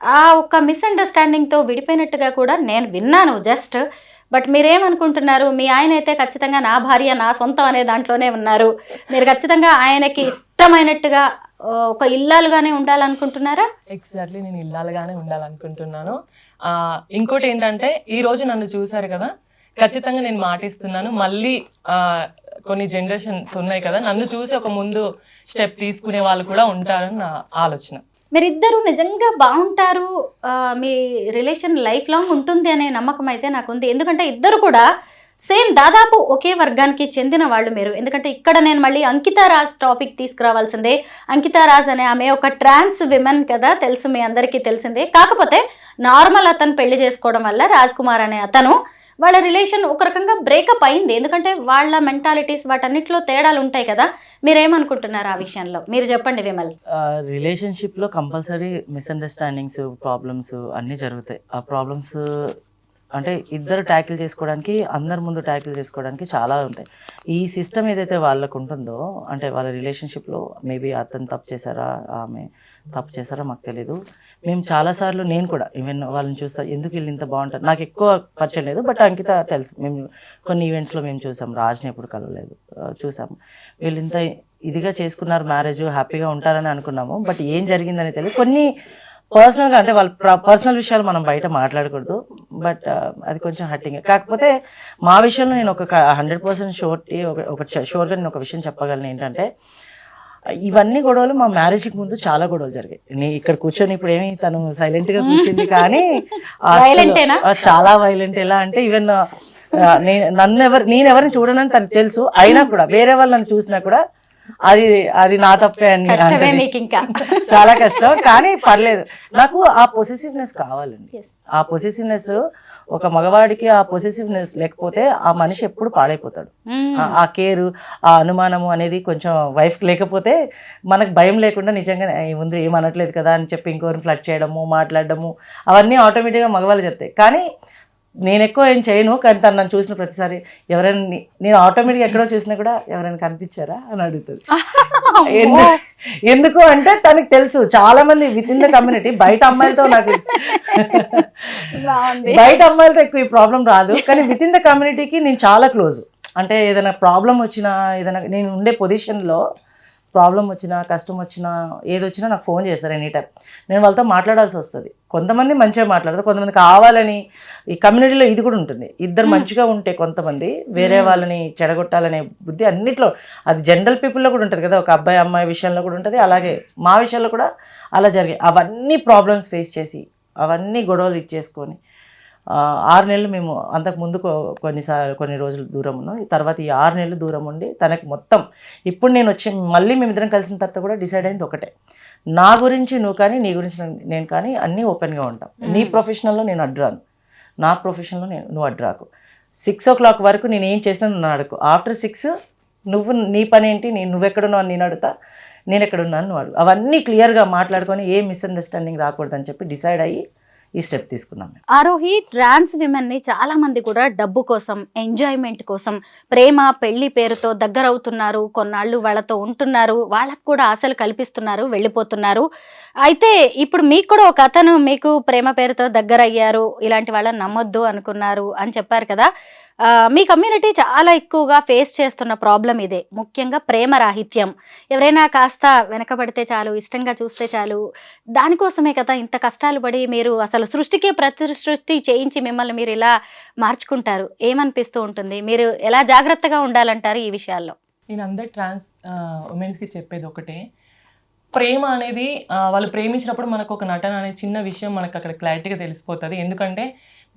ఆ ఒక మిస్అండర్స్టాండింగ్తో విడిపోయినట్టుగా కూడా నేను విన్నాను జస్ట్. బట్ మీరేమనుకుంటున్నారు? మీ ఆయన అయితే ఖచ్చితంగా నా భార్య, నా సొంతం అనే దాంట్లోనే ఉన్నారు. మీరు ఖచ్చితంగా ఆయనకి ఇష్టమైనట్టుగా ఒక ఇల్లాలుగానే ఉండాలనుకుంటున్నారా? ఎగ్జాక్ట్లీ, నేను ఇల్లాలుగానే ఉండాలనుకుంటున్నాను. ఇంకోటి ఏంటంటే, ఈ రోజు నన్ను చూశారు కదా, ఖచ్చితంగా నేను మాటిస్తున్నాను. మళ్ళీ కొన్ని జనరేషన్స్ ఉన్నాయి కదా, నన్ను చూసి ఒక ముందు స్టెప్ తీసుకునే వాళ్ళు కూడా ఉంటారని నా ఆలోచన. మీరిద్దరూ నిజంగా బాగుంటారు, మీ రిలేషన్ లైఫ్ లాంగ్ ఉంటుంది అనే నమ్మకం అయితే నాకుంది. ఎందుకంటే ఇద్దరు కూడా సేమ్ దాదాపు ఒకే వర్గానికి చెందిన వాళ్ళు మీరు. ఎందుకంటే ఇక్కడ నేను మళ్ళీ అంకితా రాజ్ టాపిక్ తీసుకురావాల్సిందే. అంకితా రాజ్ అనే ఆమె ఒక ట్రాన్స్ విమెన్ కదా, తెలుసు మీ అందరికీ తెలిసిందే. కాకపోతే నార్మల్ అతను పెళ్లి చేసుకోవడం వల్ల రాజ్ కుమార్ అనే అతను వాళ్ళ రిలేషన్ ఒక రకంగా బ్రేకప్ అయింది. ఎందుకంటే వాళ్ళ మెంటాలిటీస్ వాటన్నిటిలో తేడాలు ఉంటాయి కదా. మీరేమనుకుంటున్నారు ఆ విషయంలో? మీరు చెప్పండి విమల్. రిలేషన్షిప్లో కంపల్సరీ మిస్అండర్స్టాండింగ్స్, ప్రాబ్లమ్స్ అన్నీ జరుగుతాయి. ఆ ప్రాబ్లమ్స్ అంటే ఇద్దరు ట్యాకిల్ చేసుకోవడానికి, అందరి ముందు ట్యాకిల్ చేసుకోవడానికి చాలా ఉంటాయి. ఈ సిస్టమ్ ఏదైతే వాళ్ళకు ఉంటుందో, అంటే వాళ్ళ రిలేషన్షిప్లో మేబీ అతను తప్పు చేశారా, ఆమె తప్పు చేశారా మాకు తెలీదు. మేము చాలాసార్లు, నేను కూడా ఈవెన్ వాళ్ళని చూస్తా, ఎందుకు వీళ్ళు ఇంత బాగుంటారు. నాకు ఎక్కువ పరిచయం లేదు, బట్ అంకిత తెలుసు. మేము కొన్ని ఈవెంట్స్లో మేము చూసాం, రాజ్ని ఎప్పుడు కలవలేదు, చూసాము. వీళ్ళు ఇంత ఇదిగా చేసుకున్నారు మ్యారేజ్, హ్యాపీగా ఉంటారని అనుకున్నాము. బట్ ఏం జరిగిందని తెలియదు. కొన్ని పర్సనల్గా, అంటే వాళ్ళ పర్సనల్ విషయాలు మనం బయట మాట్లాడకూడదు, బట్ అది కొంచెం హర్టింగ్. కాకపోతే మా విషయంలో నేను ఒక 100% షూర్గా నేను ఒక విషయం చెప్పగలను. ఏంటంటే ఇవన్నీ గొడవలు మా మ్యారేజ్కి ముందు చాలా గొడవలు జరిగాయి. నేను ఇక్కడ కూర్చొని ఇప్పుడు ఏమి తను సైలెంట్గా కూర్చుంది, కానీ చాలా వైలెంట్. ఎలా అంటే ఈవెన్ నేను ఎవరిని చూడనని తనకు తెలుసు, అయినా కూడా వేరే వాళ్ళు నన్ను చూసినా కూడా అది నా తప్పే అని చాలా కష్టం. కానీ పర్లేదు, నాకు ఆ పొసెసివ్నెస్ కావాలండి. ఆ పొసెసివ్నెస్, ఒక మగవాడికి ఆ పొసెసివ్నెస్ లేకపోతే ఆ మనిషి ఎప్పుడు పాడైపోతాడు. ఆ కేరు, ఆ అనుమానము అనేది కొంచెం వైఫ్కి లేకపోతే మనకు భయం లేకుండా నిజంగా ముందు ఏమనట్లేదు కదా అని చెప్పి ఇంకోరిని ఫ్లడ్ చేయడము, మాట్లాడడము, అవన్నీ ఆటోమేటిక్గా మగవాళ్ళు చెప్తాయి. కానీ నేను ఎక్కువ ఏం చేయను, కానీ తను నన్ను చూసిన ప్రతిసారి ఎవరైనా, నేను ఆటోమేటిక్గా ఎక్కడో చూసినా కూడా ఎవరైనా కనిపించారా అని అడుగుతుంది. ఎందుకు అంటే తనకు తెలుసు చాలా మంది విత్ ఇన్ ద కమ్యూనిటీ, బయట అమ్మాయిలతో ఎక్కువ ఈ ప్రాబ్లం రాదు, కానీ విత్ ఇన్ ద కమ్యూనిటీకి నేను చాలా క్లోజ్. అంటే ఏదైనా ప్రాబ్లం వచ్చినా, ఏదైనా నేను ఉండే పొజిషన్లో ప్రాబ్లం వచ్చినా, కష్టం వచ్చినా, ఏదొచ్చినా నాకు ఫోన్ చేస్తారు ఎనీ టైం. నేను వాళ్ళతో మాట్లాడాల్సి వస్తుంది. కొంతమంది మంచిగా మాట్లాడతారు, కొంతమంది కావాలని. ఈ కమ్యూనిటీలో ఇది కూడా ఉంటుంది, ఇద్దరు మంచిగా ఉంటే కొంతమంది వేరే వాళ్ళని చెడగొట్టాలనే బుద్ధి అన్నిట్లో, అది జనరల్ పీపుల్లో కూడా ఉంటుంది కదా, ఒక అబ్బాయి అమ్మాయి విషయంలో కూడా ఉంటుంది. అలాగే మా విషయంలో కూడా అలా జరిగాయి. అవన్నీ ప్రాబ్లమ్స్ ఫేస్ చేసి, అవన్నీ గొడవలు ఇచ్చేసుకొని 6 నెలలు మేము అంతకుముందు కొన్ని రోజులు దూరం ఉన్నాం. తర్వాత ఈ 6 నెలలు దూరం ఉండి తనకు మొత్తం, ఇప్పుడు నేను వచ్చి మళ్ళీ మేమిద్దరం కలిసిన తర్వాత కూడా డిసైడ్ అయింది ఒకటే, నా గురించి నువ్వు కానీ, నీ గురించి నేను కానీ అన్నీ ఓపెన్గా ఉంటాం. నీ ప్రొఫెషనల్లో నేను అడ్రాను, నా ప్రొఫెషన్లో నువ్వు అడ్రాకు. 6 o'clock వరకు నేను ఏం చేసినా నువ్వు అడుగు. ఆఫ్టర్ 6 నువ్వు నీ పని ఏంటి, నువ్వెక్కడున్నావు అని నేను అడుగుతా, నేను ఎక్కడున్నాను నువ్వు అడుగు. అవన్నీ క్లియర్గా మాట్లాడుకొని ఏ మిస్అండర్స్టాండింగ్ రాకూడదని చెప్పి డిసైడ్ అయ్యి ఈ స్టెప్ తీసుకున్నాం. ఆరోహి, ట్రాన్స్ విమెన్ ని చాలా మంది కూడా డబ్బు కోసం, ఎంజాయ్మెంట్ కోసం, ప్రేమ పెళ్లి పేరుతో దగ్గర అవుతున్నారు, కొన్నాళ్ళు వాళ్ళతో ఉంటున్నారు, వాళ్ళకు కూడా ఆశలు కల్పిస్తున్నారు, వెళ్ళిపోతున్నారు. అయితే ఇప్పుడు మీకు కూడా ఒక అతను మీకు ప్రేమ పేరుతో దగ్గర అయ్యారు, ఇలాంటి వాళ్ళని నమ్మొద్దు అనుకున్నారు అని చెప్పారు కదా. మీ కమ్యూనిటీ చాలా ఎక్కువగా ఫేస్ చేస్తున్న ప్రాబ్లం ఇదే, ముఖ్యంగా ప్రేమ రాహిత్యం. ఎవరైనా కాస్త వెనకబడితే చాలు, ఇష్టంగా చూస్తే చాలు, దానికోసమే కదా ఇంత కష్టాలు పడి మీరు అసలు సృష్టికే ప్రతిసృష్టి చేయించి మిమ్మల్ని మీరు ఇలా మార్చుకుంటారు. ఏమనిపిస్తూ ఉంటుంది? మీరు ఎలా జాగ్రత్తగా ఉండాలంటారు ఈ విషయాల్లో? నేను అందరు ట్రాన్స్ ఉమెన్స్కి చెప్పేది ఒకటే, ప్రేమ అనేది వాళ్ళు ప్రేమించినప్పుడు మనకు ఒక నటన అనే చిన్న విషయం మనకు అక్కడ క్లారిటీగా తెలిసిపోతుంది. ఎందుకంటే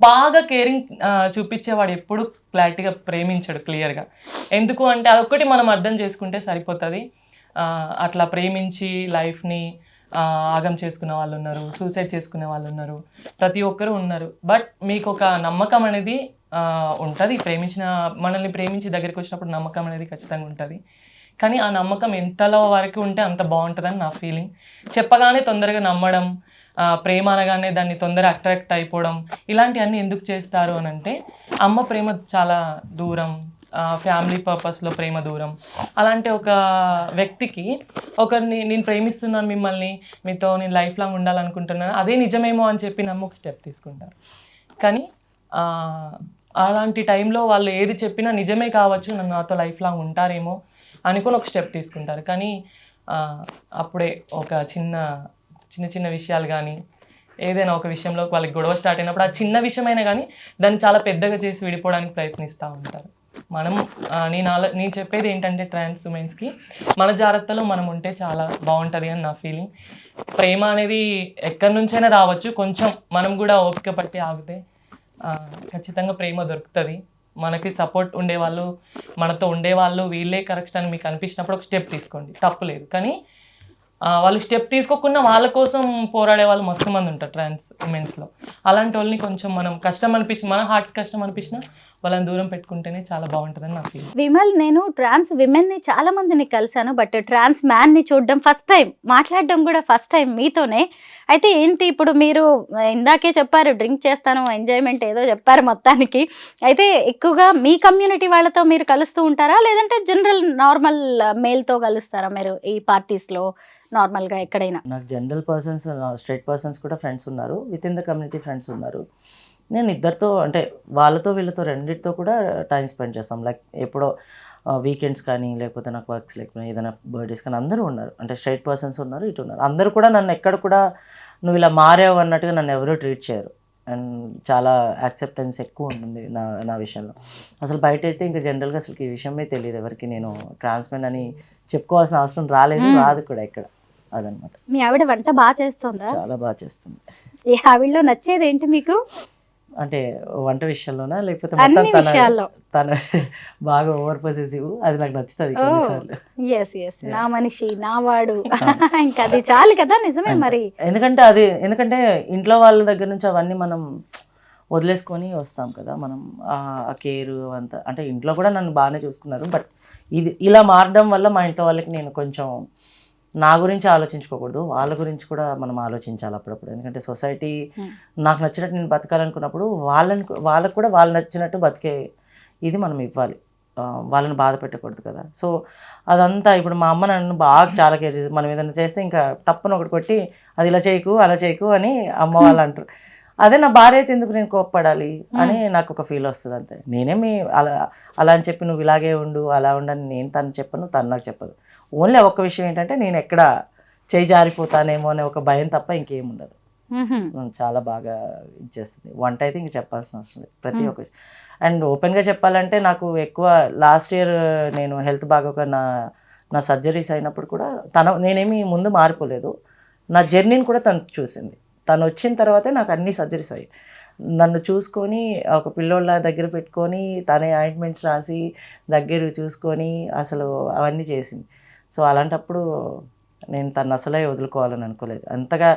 బాగా కేరింగ్ చూపించేవాడు ఎప్పుడు క్లారిటీగా ప్రేమించాడు క్లియర్గా. ఎందుకు అంటే అదొక్కటి మనం అర్థం చేసుకుంటే సరిపోతుంది. అట్లా ప్రేమించి లైఫ్ని ఆగం చేసుకున్న వాళ్ళు ఉన్నారు, సూసైడ్ చేసుకునే వాళ్ళు ఉన్నారు, ప్రతి ఒక్కరు ఉన్నారు. బట్ మీకు ఒక నమ్మకం అనేది ఉంటుంది, మనల్ని ప్రేమించి దగ్గరికి వచ్చినప్పుడు నమ్మకం అనేది ఖచ్చితంగా ఉంటుంది. కానీ ఆ నమ్మకం ఎంతలో వరకు ఉంటే అంత బాగుంటుందని నా ఫీలింగ్. చెప్పగానే తొందరగా నమ్మడం, ప్రేమ అనగానే దాన్ని తొందరగా అట్రాక్ట్ అయిపోవడం, ఇలాంటివన్నీ ఎందుకు చేస్తారు అని అంటే, అమ్మ ప్రేమ చాలా దూరం, ఫ్యామిలీ పర్పస్లో ప్రేమ దూరం. అలాంటి ఒక వ్యక్తికి ఒకరిని నేను ప్రేమిస్తున్నాను, మిమ్మల్ని మీతో నేను లైఫ్ లాంగ్ ఉండాలనుకుంటున్నాను, అదే నిజమేమో అని చెప్పి నమ్మి ఒక స్టెప్ తీసుకుంటారు. కానీ అలాంటి టైంలో వాళ్ళు ఏది చెప్పినా నిజమే కావచ్చు, నన్ను నాతో లైఫ్ లాంగ్ ఉంటారేమో అనుకుని ఒక స్టెప్ తీసుకుంటారు. కానీ అప్పుడే ఒక చిన్న విషయాలు కానీ, ఏదైనా ఒక విషయంలో వాళ్ళకి గొడవ స్టార్ట్ అయినప్పుడు ఆ చిన్న విషయమైనా కానీ దాన్ని చాలా పెద్దగా చేసి విడిపోవడానికి ప్రయత్నిస్తూ ఉంటారు. మనం నేను చెప్పేది ఏంటంటే ట్రాన్స్ ఉమెన్స్కి మన జాగ్రత్తలో మనం ఉంటే చాలా బాగుంటుంది అని నా ఫీలింగ్. ప్రేమ అనేది ఎక్కడి నుంచైనా రావచ్చు, కొంచెం మనం కూడా ఓపిక పట్టి ఆగితే ఖచ్చితంగా ప్రేమ దొరుకుతుంది. మనకి సపోర్ట్ ఉండేవాళ్ళు, మనతో ఉండేవాళ్ళు వీళ్ళే కరెక్ట్ అని మీకు అనిపించినప్పుడు ఒక స్టెప్ తీసుకోండి, తప్పు లేదు. కానీ వాళ్ళు స్టెప్ తీసుకోకుండా వాళ్ళ కోసం పోరాడే వాళ్ళు మస్తు మంది ఉంటారు ట్రాన్స్ ఉమెన్స్లో. అలాంటి వాళ్ళని కొంచెం మనం కష్టం అనిపించి, మన హార్ట్కి కష్టం అనిపించినా వాళ్ళని దూరం పెట్టుకుంటేనే చాలా బాగుంటుందని నా ఫీల్. విమల్, నేను ట్రాన్స్ విమెన్ని చాలా మందిని కలిశాను, బట్ ట్రాన్స్ మ్యాన్ని చూడడం ఫస్ట్ టైం, మాట్లాడడం కూడా ఫస్ట్ టైం మీతోనే. అయితే ఏంటి ఇప్పుడు మీరు ఇందాకే చెప్పారు డ్రింక్ చేస్తాను, ఎంజాయ్మెంట్ ఏదో చెప్పారు మొత్తానికి. అయితే ఎక్కువగా మీ కమ్యూనిటీ వాళ్ళతో మీరు కలుస్తూ ఉంటారా, లేదంటే జనరల్ నార్మల్ మేల్తో కలుస్తారా మీరు ఈ పార్టీస్లో నార్మల్గా ఎక్కడైనా? నాకు జనరల్ పర్సన్స్, స్ట్రైట్ పర్సన్స్ కూడా ఫ్రెండ్స్ ఉన్నారు, with in the community friends ఉన్నారు. నేను ఇద్దరితో అంటే వాళ్ళతో వీళ్ళతో రెండింటితో కూడా టైం స్పెండ్ చేస్తాం. లైక్ ఎప్పుడో వీకెండ్స్ కానీ, లేకపోతే నాకు వర్క్స్ లేకపోతే ఏదైనా బర్త్డేస్ కానీ అందరూ ఉన్నారు. అంటే స్ట్రైట్ పర్సన్స్ ఉన్నారు, ఇటు ఉన్నారు. అందరూ కూడా నన్ను ఎక్కడ కూడా నువ్వు ఇలా మారావు అన్నట్టుగా నన్ను ఎవరూ ట్రీట్ చేయరు. అండ్ చాలా యాక్సెప్టెన్స్ ఎక్కువ ఉంటుంది నా విషయంలో. అసలు బయట అయితే ఇంకా జనరల్గా అసలు ఈ విషయమే తెలియదు ఎవరికి. నేను ట్రాన్స్మెన్ అని చెప్పుకోవాల్సిన అవసరం రాదు కూడా ఇక్కడ. అదనమాట. మీ ఆవిడ వంట బాగా చేస్తుందా? చాలా బాగా చేస్తుంది. ఈ ఆవిడలో నచ్చేది ఏంటి మీకు? అంటే వంట విషయంలోనా, లేకపోతే అన్ని మొత్తం విషయాల్లో తన బాగా ఓవర్ పొసెసివ్, అది నాకు నచ్చుతుంది కొన్నిసార్లు. నా మనిషి, నా వాడు, ఇంకా అది చాలు కదా. నిజమే మరి. ఎందుకంటే ఇంట్లో వాళ్ళ దగ్గర నుంచి అవన్నీ మనం వదిలేసుకొని వస్తాం కదా. మనం ఆ కేర్ అంతా, అంటే ఇంట్లో కూడా నన్ను బాగానే చూసుకున్నారు. బట్ ఇది ఇలా మారడం వల్ల మా ఇంట్లో వాళ్ళకి నేను కొంచెం నా గురించి ఆలోచించుకోకూడదు, వాళ్ళ గురించి కూడా మనం ఆలోచించాలి అప్పుడప్పుడు. ఎందుకంటే సొసైటీ నాకు నచ్చినట్టు నేను బతకాలనుకున్నప్పుడు వాళ్ళకు కూడా వాళ్ళు నచ్చినట్టు బతికే ఇది మనం ఇవ్వాలి. వాళ్ళని బాధ పెట్టకూడదు కదా. సో అదంతా ఇప్పుడు మా అమ్మ నన్ను బాగా చాలా కేర్ చేసి, మనం ఏదైనా చేస్తే ఇంకా తప్పని ఒకటి కొట్టి అది ఇలా చేయకు అలా చేయకు అని అమ్మ వాళ్ళు అంటారు. అదే నా భార్య అయితే ఎందుకు నేను కోప్పడాలి అని నాకు ఒక ఫీల్ వస్తుంది అంతే. నేనేమి అలా అని చెప్పి నువ్వు ఇలాగే ఉండు అలా ఉండని నేను తను చెప్పను, తను నాకు చెప్పదు. ఓన్లీ ఒక్క విషయం ఏంటంటే నేను ఎక్కడ చేయి జారిపోతానేమో అనే ఒక భయం తప్ప ఇంకేం ఉండదు. చాలా బాగా ఇచ్చేస్తుంది. వంట అయితే ఇంక చెప్పాల్సిన అవసరం లేదు, ప్రతి ఒక్క. అండ్ ఓపెన్గా చెప్పాలంటే నాకు ఎక్కువ లాస్ట్ ఇయర్ నేను హెల్త్ బాగోక నా సర్జరీస్ అయినప్పుడు కూడా నేనేమి ముందు మారిపోలేదు. నా జర్నీని కూడా తను చూసింది. తను వచ్చిన తర్వాతే నాకు అన్ని సర్జరీస్ అయ్యాయి. నన్ను చూసుకొని ఒక పిల్లోళ్ళ దగ్గర పెట్టుకొని తనే ఆయింట్మెంట్స్ రాసి దగ్గర చూసుకొని అసలు అవన్నీ చేసింది. సో అలాంటప్పుడు నేను తను అసలే వదులుకోవాలని అనుకోలేదు. అంతగా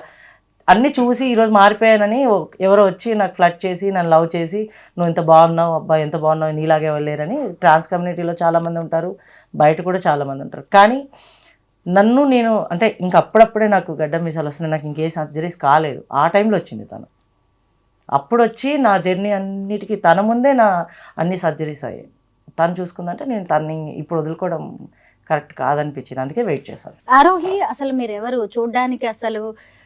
అన్నీ చూసి ఈరోజు మారిపోయానని ఎవరో వచ్చి నాకు ఫ్లడ్ చేసి నన్ను లవ్ చేసి నువ్వు ఇంత బాగున్నావు, అబ్బాయి ఎంత బాగున్నావు, నీలాగే వెళ్ళారని. ట్రాన్స్ కమ్యూనిటీలో చాలామంది ఉంటారు, బయట కూడా చాలామంది ఉంటారు. కానీ నేను అంటే ఇంక అప్పుడప్పుడే నాకు గడ్డం మీసాలు వస్తున్నాయి, నాకు ఇంకే సర్జరీస్ కాలేదు. ఆ టైంలో వచ్చింది తను. అప్పుడు వచ్చి నా జర్నీ అన్నిటికీ తన ముందే నా అన్ని సర్జరీస్ అయ్యాయి. తను చూసుకుందంటే నేను తన్ని ఇప్పుడు వదులుకోవడం కరెక్ట్ కాదనిపించింది, అందుకే వెయిట్ చేశాను. ఆరోహి, అసలు మీరెవరు? చూడ్డానికి అసలు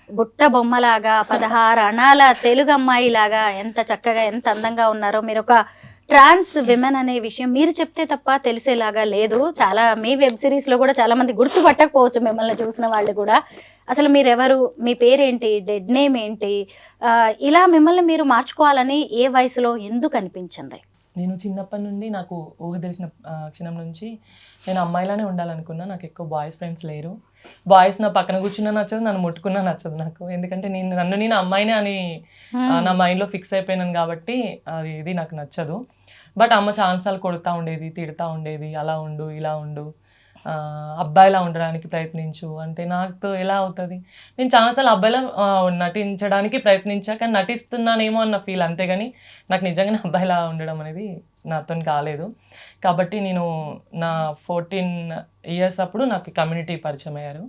బుట్ట బొమ్మలాగా 16 అణాల తెలుగు అమ్మాయి లాగా ఎంత చక్కగా ఎంత అందంగా ఉన్నారో. మీరు ఒక ట్రాన్స్ విమెన్ అనే విషయం మీరు చెప్తే తప్ప తెలిసేలాగా లేదు. చాలా మీ వెబ్ సిరీస్లో కూడా చాలా మంది గుర్తుపట్టకపోవచ్చు మిమ్మల్ని చూసిన వాళ్ళు కూడా. అసలు మీరెవరు, మీ పేరేంటి, డెడ్ నేమ్ ఏంటి, ఇలా మిమ్మల్ని మీరు మార్చుకోవాలని ఏ వయసులో ఎందుకు అనిపించింది? నేను చిన్నప్పటి నుండి నాకు ఊహ తెలిసిన క్షణం నుంచి నేను అమ్మాయిలానే ఉండాలనుకున్నా. నాకు ఎక్కువ బాయ్స్ ఫ్రెండ్స్ లేరు. బాయ్స్ నా పక్కన కూర్చున్నా నచ్చదు, నన్ను ముట్టుకున్నా నచ్చదు నాకు. ఎందుకంటే నేను అమ్మాయినే అని నా మైండ్లో ఫిక్స్ అయిపోయినాను కాబట్టి ఇది నాకు నచ్చదు. బట్ అమ్మ ఛాన్సాలు కొడుతూ ఉండేది, తిడుతూ ఉండేది, అలా ఉండు ఇలా ఉండు, అబ్బాయిలా ఉండడానికి ప్రయత్నించు అంటే నాతో ఎలా అవుతుంది? నేను చాలాసార్లు అబ్బాయిలా నటించడానికి ప్రయత్నించా, కానీ నటిస్తున్నానేమో అన్న ఫీల్, అంతేగాని నాకు నిజంగానే అబ్బాయిలా ఉండడం అనేది నాతో కాలేదు. కాబట్టి నేను నా 14 years అప్పుడు నాకు కమ్యూనిటీ పరిచయం అయ్యారు.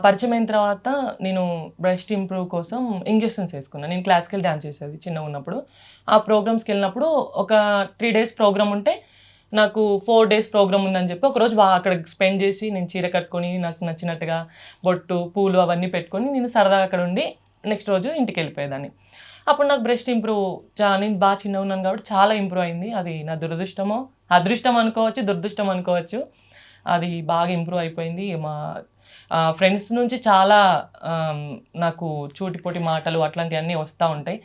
పరిచయం అయిన తర్వాత నేను బ్రెస్ట్ ఇంప్రూవ్ కోసం ఇంజెక్షన్స్ వేసుకున్నాను. నేను క్లాసికల్ డ్యాన్స్ చేసేది చిన్నగా ఉన్నప్పుడు. ఆ ప్రోగ్రామ్స్కి వెళ్ళినప్పుడు ఒక 3 days ప్రోగ్రామ్ ఉంటే నాకు 4 days ప్రోగ్రామ్ ఉందని చెప్పి ఒకరోజు బాగా అక్కడ స్పెండ్ చేసి నేను చీర కట్టుకొని నాకు నచ్చినట్టుగా బొట్టు పూలు అవన్నీ పెట్టుకొని నేను సరదాగా అక్కడ ఉండి నెక్స్ట్ రోజు ఇంటికి వెళ్ళిపోయేదాన్ని. అప్పుడు నాకు బ్రెస్ట్ ఇంప్రూవ్ నేను బాగా చిన్నగా ఉన్నాను కాబట్టి చాలా ఇంప్రూవ్ అయింది. అది నా దురదృష్టమో అదృష్టం అనుకోవచ్చు, దురదృష్టం అనుకోవచ్చు. అది బాగా ఇంప్రూవ్ అయిపోయింది. మా ఫ్రెండ్స్ నుంచి చాలా నాకు చూటిపోటి మాటలు అట్లాంటివన్నీ వస్తూ ఉంటాయి.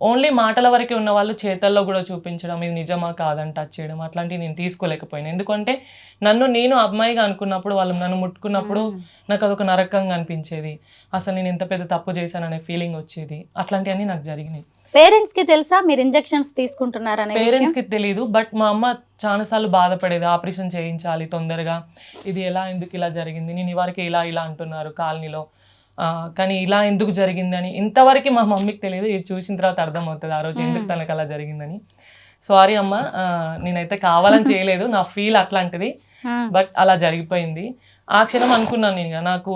ఓన్లీ మాటల వరకే ఉన్న వాళ్ళు చేతల్లో కూడా చూపించడం, ఇది నిజమా కాదని టచ్ చేయడం అట్లాంటివి నేను తీసుకోలేకపోయాను. ఎందుకంటే నేను అమ్మాయిగా అనుకున్నప్పుడు, వాళ్ళు నన్ను ముట్టుకున్నప్పుడు నాకు అదొక నరకంగా అనిపించేది. అసలు నేను ఎంత పెద్ద తప్పు చేశాననే ఫీలింగ్ వచ్చేది. అట్లాంటివన్నీ నాకు జరిగినాయి. పేరెంట్స్ కి తెలుసా మీరు ఇంజెక్షన్స్ తీసుకుంటున్నారనే పేరెంట్స్ కి తెలియదు, బట్ మా అమ్మ చాలాసార్లు బాధపడేది, ఆపరేషన్ చేయించాలి తొందరగా, ఇది ఎందుకు ఇలా జరిగింది, నేను ఇవరికి ఇలా అంటున్నారు కాలనీలో, కానీ ఇలా ఎందుకు జరిగింది అని ఇంతవరకు మా మమ్మీకి తెలియదు. ఇది చూసిన తర్వాత అర్థమవుతుంది ఆ రోజు ఎందుకు తనకు అలా జరిగిందని. సారీ అమ్మ, నేనైతే కావాలని చేయలేదు, నా ఫీల్ అట్లాంటిది, బట్ అలా జరిగిపోయింది. ఆ క్షణం అనుకున్నాను నేను, ఇక నాకు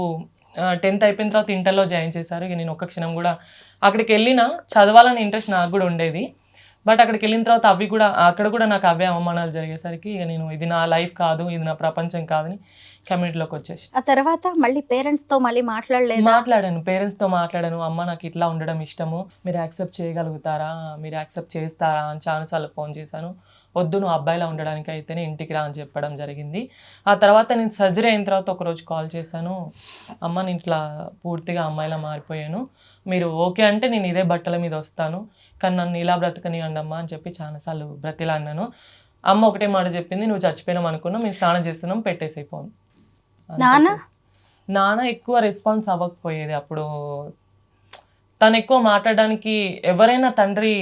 10th అయిపోయిన తర్వాత ఇంటర్లో జాయిన్ చేశారు. ఇక నేను ఒక్క క్షణం కూడా అక్కడికి వెళ్ళినా చదవాలని ఇంట్రెస్ట్ నాకు కూడా ఉండేది, బట్ అక్కడికి వెళ్ళిన తర్వాత అక్కడ కూడా నాకు అవే అవమానాలు జరిగేసరికి ఇక నేను ఇది నా లైఫ్ కాదు, ఇది నా ప్రపంచం కాదని కమ్యూనిటీలోకి వచ్చేసి. ఆ తర్వాత మళ్ళీ పేరెంట్స్ తో మళ్ళీ మాట్లాడాను, పేరెంట్స్తో మాట్లాడాను. అమ్మ నాకు ఇట్లా ఉండడం ఇష్టము, మీరు యాక్సెప్ట్ చేయగలుగుతారా, మీరు యాక్సెప్ట్ చేస్తారా అని చాలాసార్లు ఫోన్ చేశాను. వద్దు, నువ్వు అబ్బాయిలా ఉండడానికి అయితేనే ఇంటికి రా అని చెప్పడం జరిగింది. ఆ తర్వాత నేను సర్జరీ అయిన తర్వాత ఒకరోజు కాల్ చేశాను, అమ్మ నేను ఇట్లా పూర్తిగా అమ్మాయిలా మారిపోయాను, మీరు ఓకే అంటే నేను ఇదే బట్టల మీద వస్తాను, కానీ నన్ను ఇలా బ్రతకనివ్వండి అమ్మ అని చెప్పి చాలాసార్లు బ్రతిలా అన్నాను. అమ్మ ఒకటే మాట చెప్పింది, నువ్వు చచ్చిపోయినాం అనుకున్నాం, మేము స్నానం చేస్తున్నాం, పెట్టేసే ఫోన్. నాన్న ఎక్కువ రెస్పాన్స్ అవ్వకపోయేది అప్పుడు. తను ఎక్కువ మాట్లాడడానికి, ఎవరైనా తండ్రి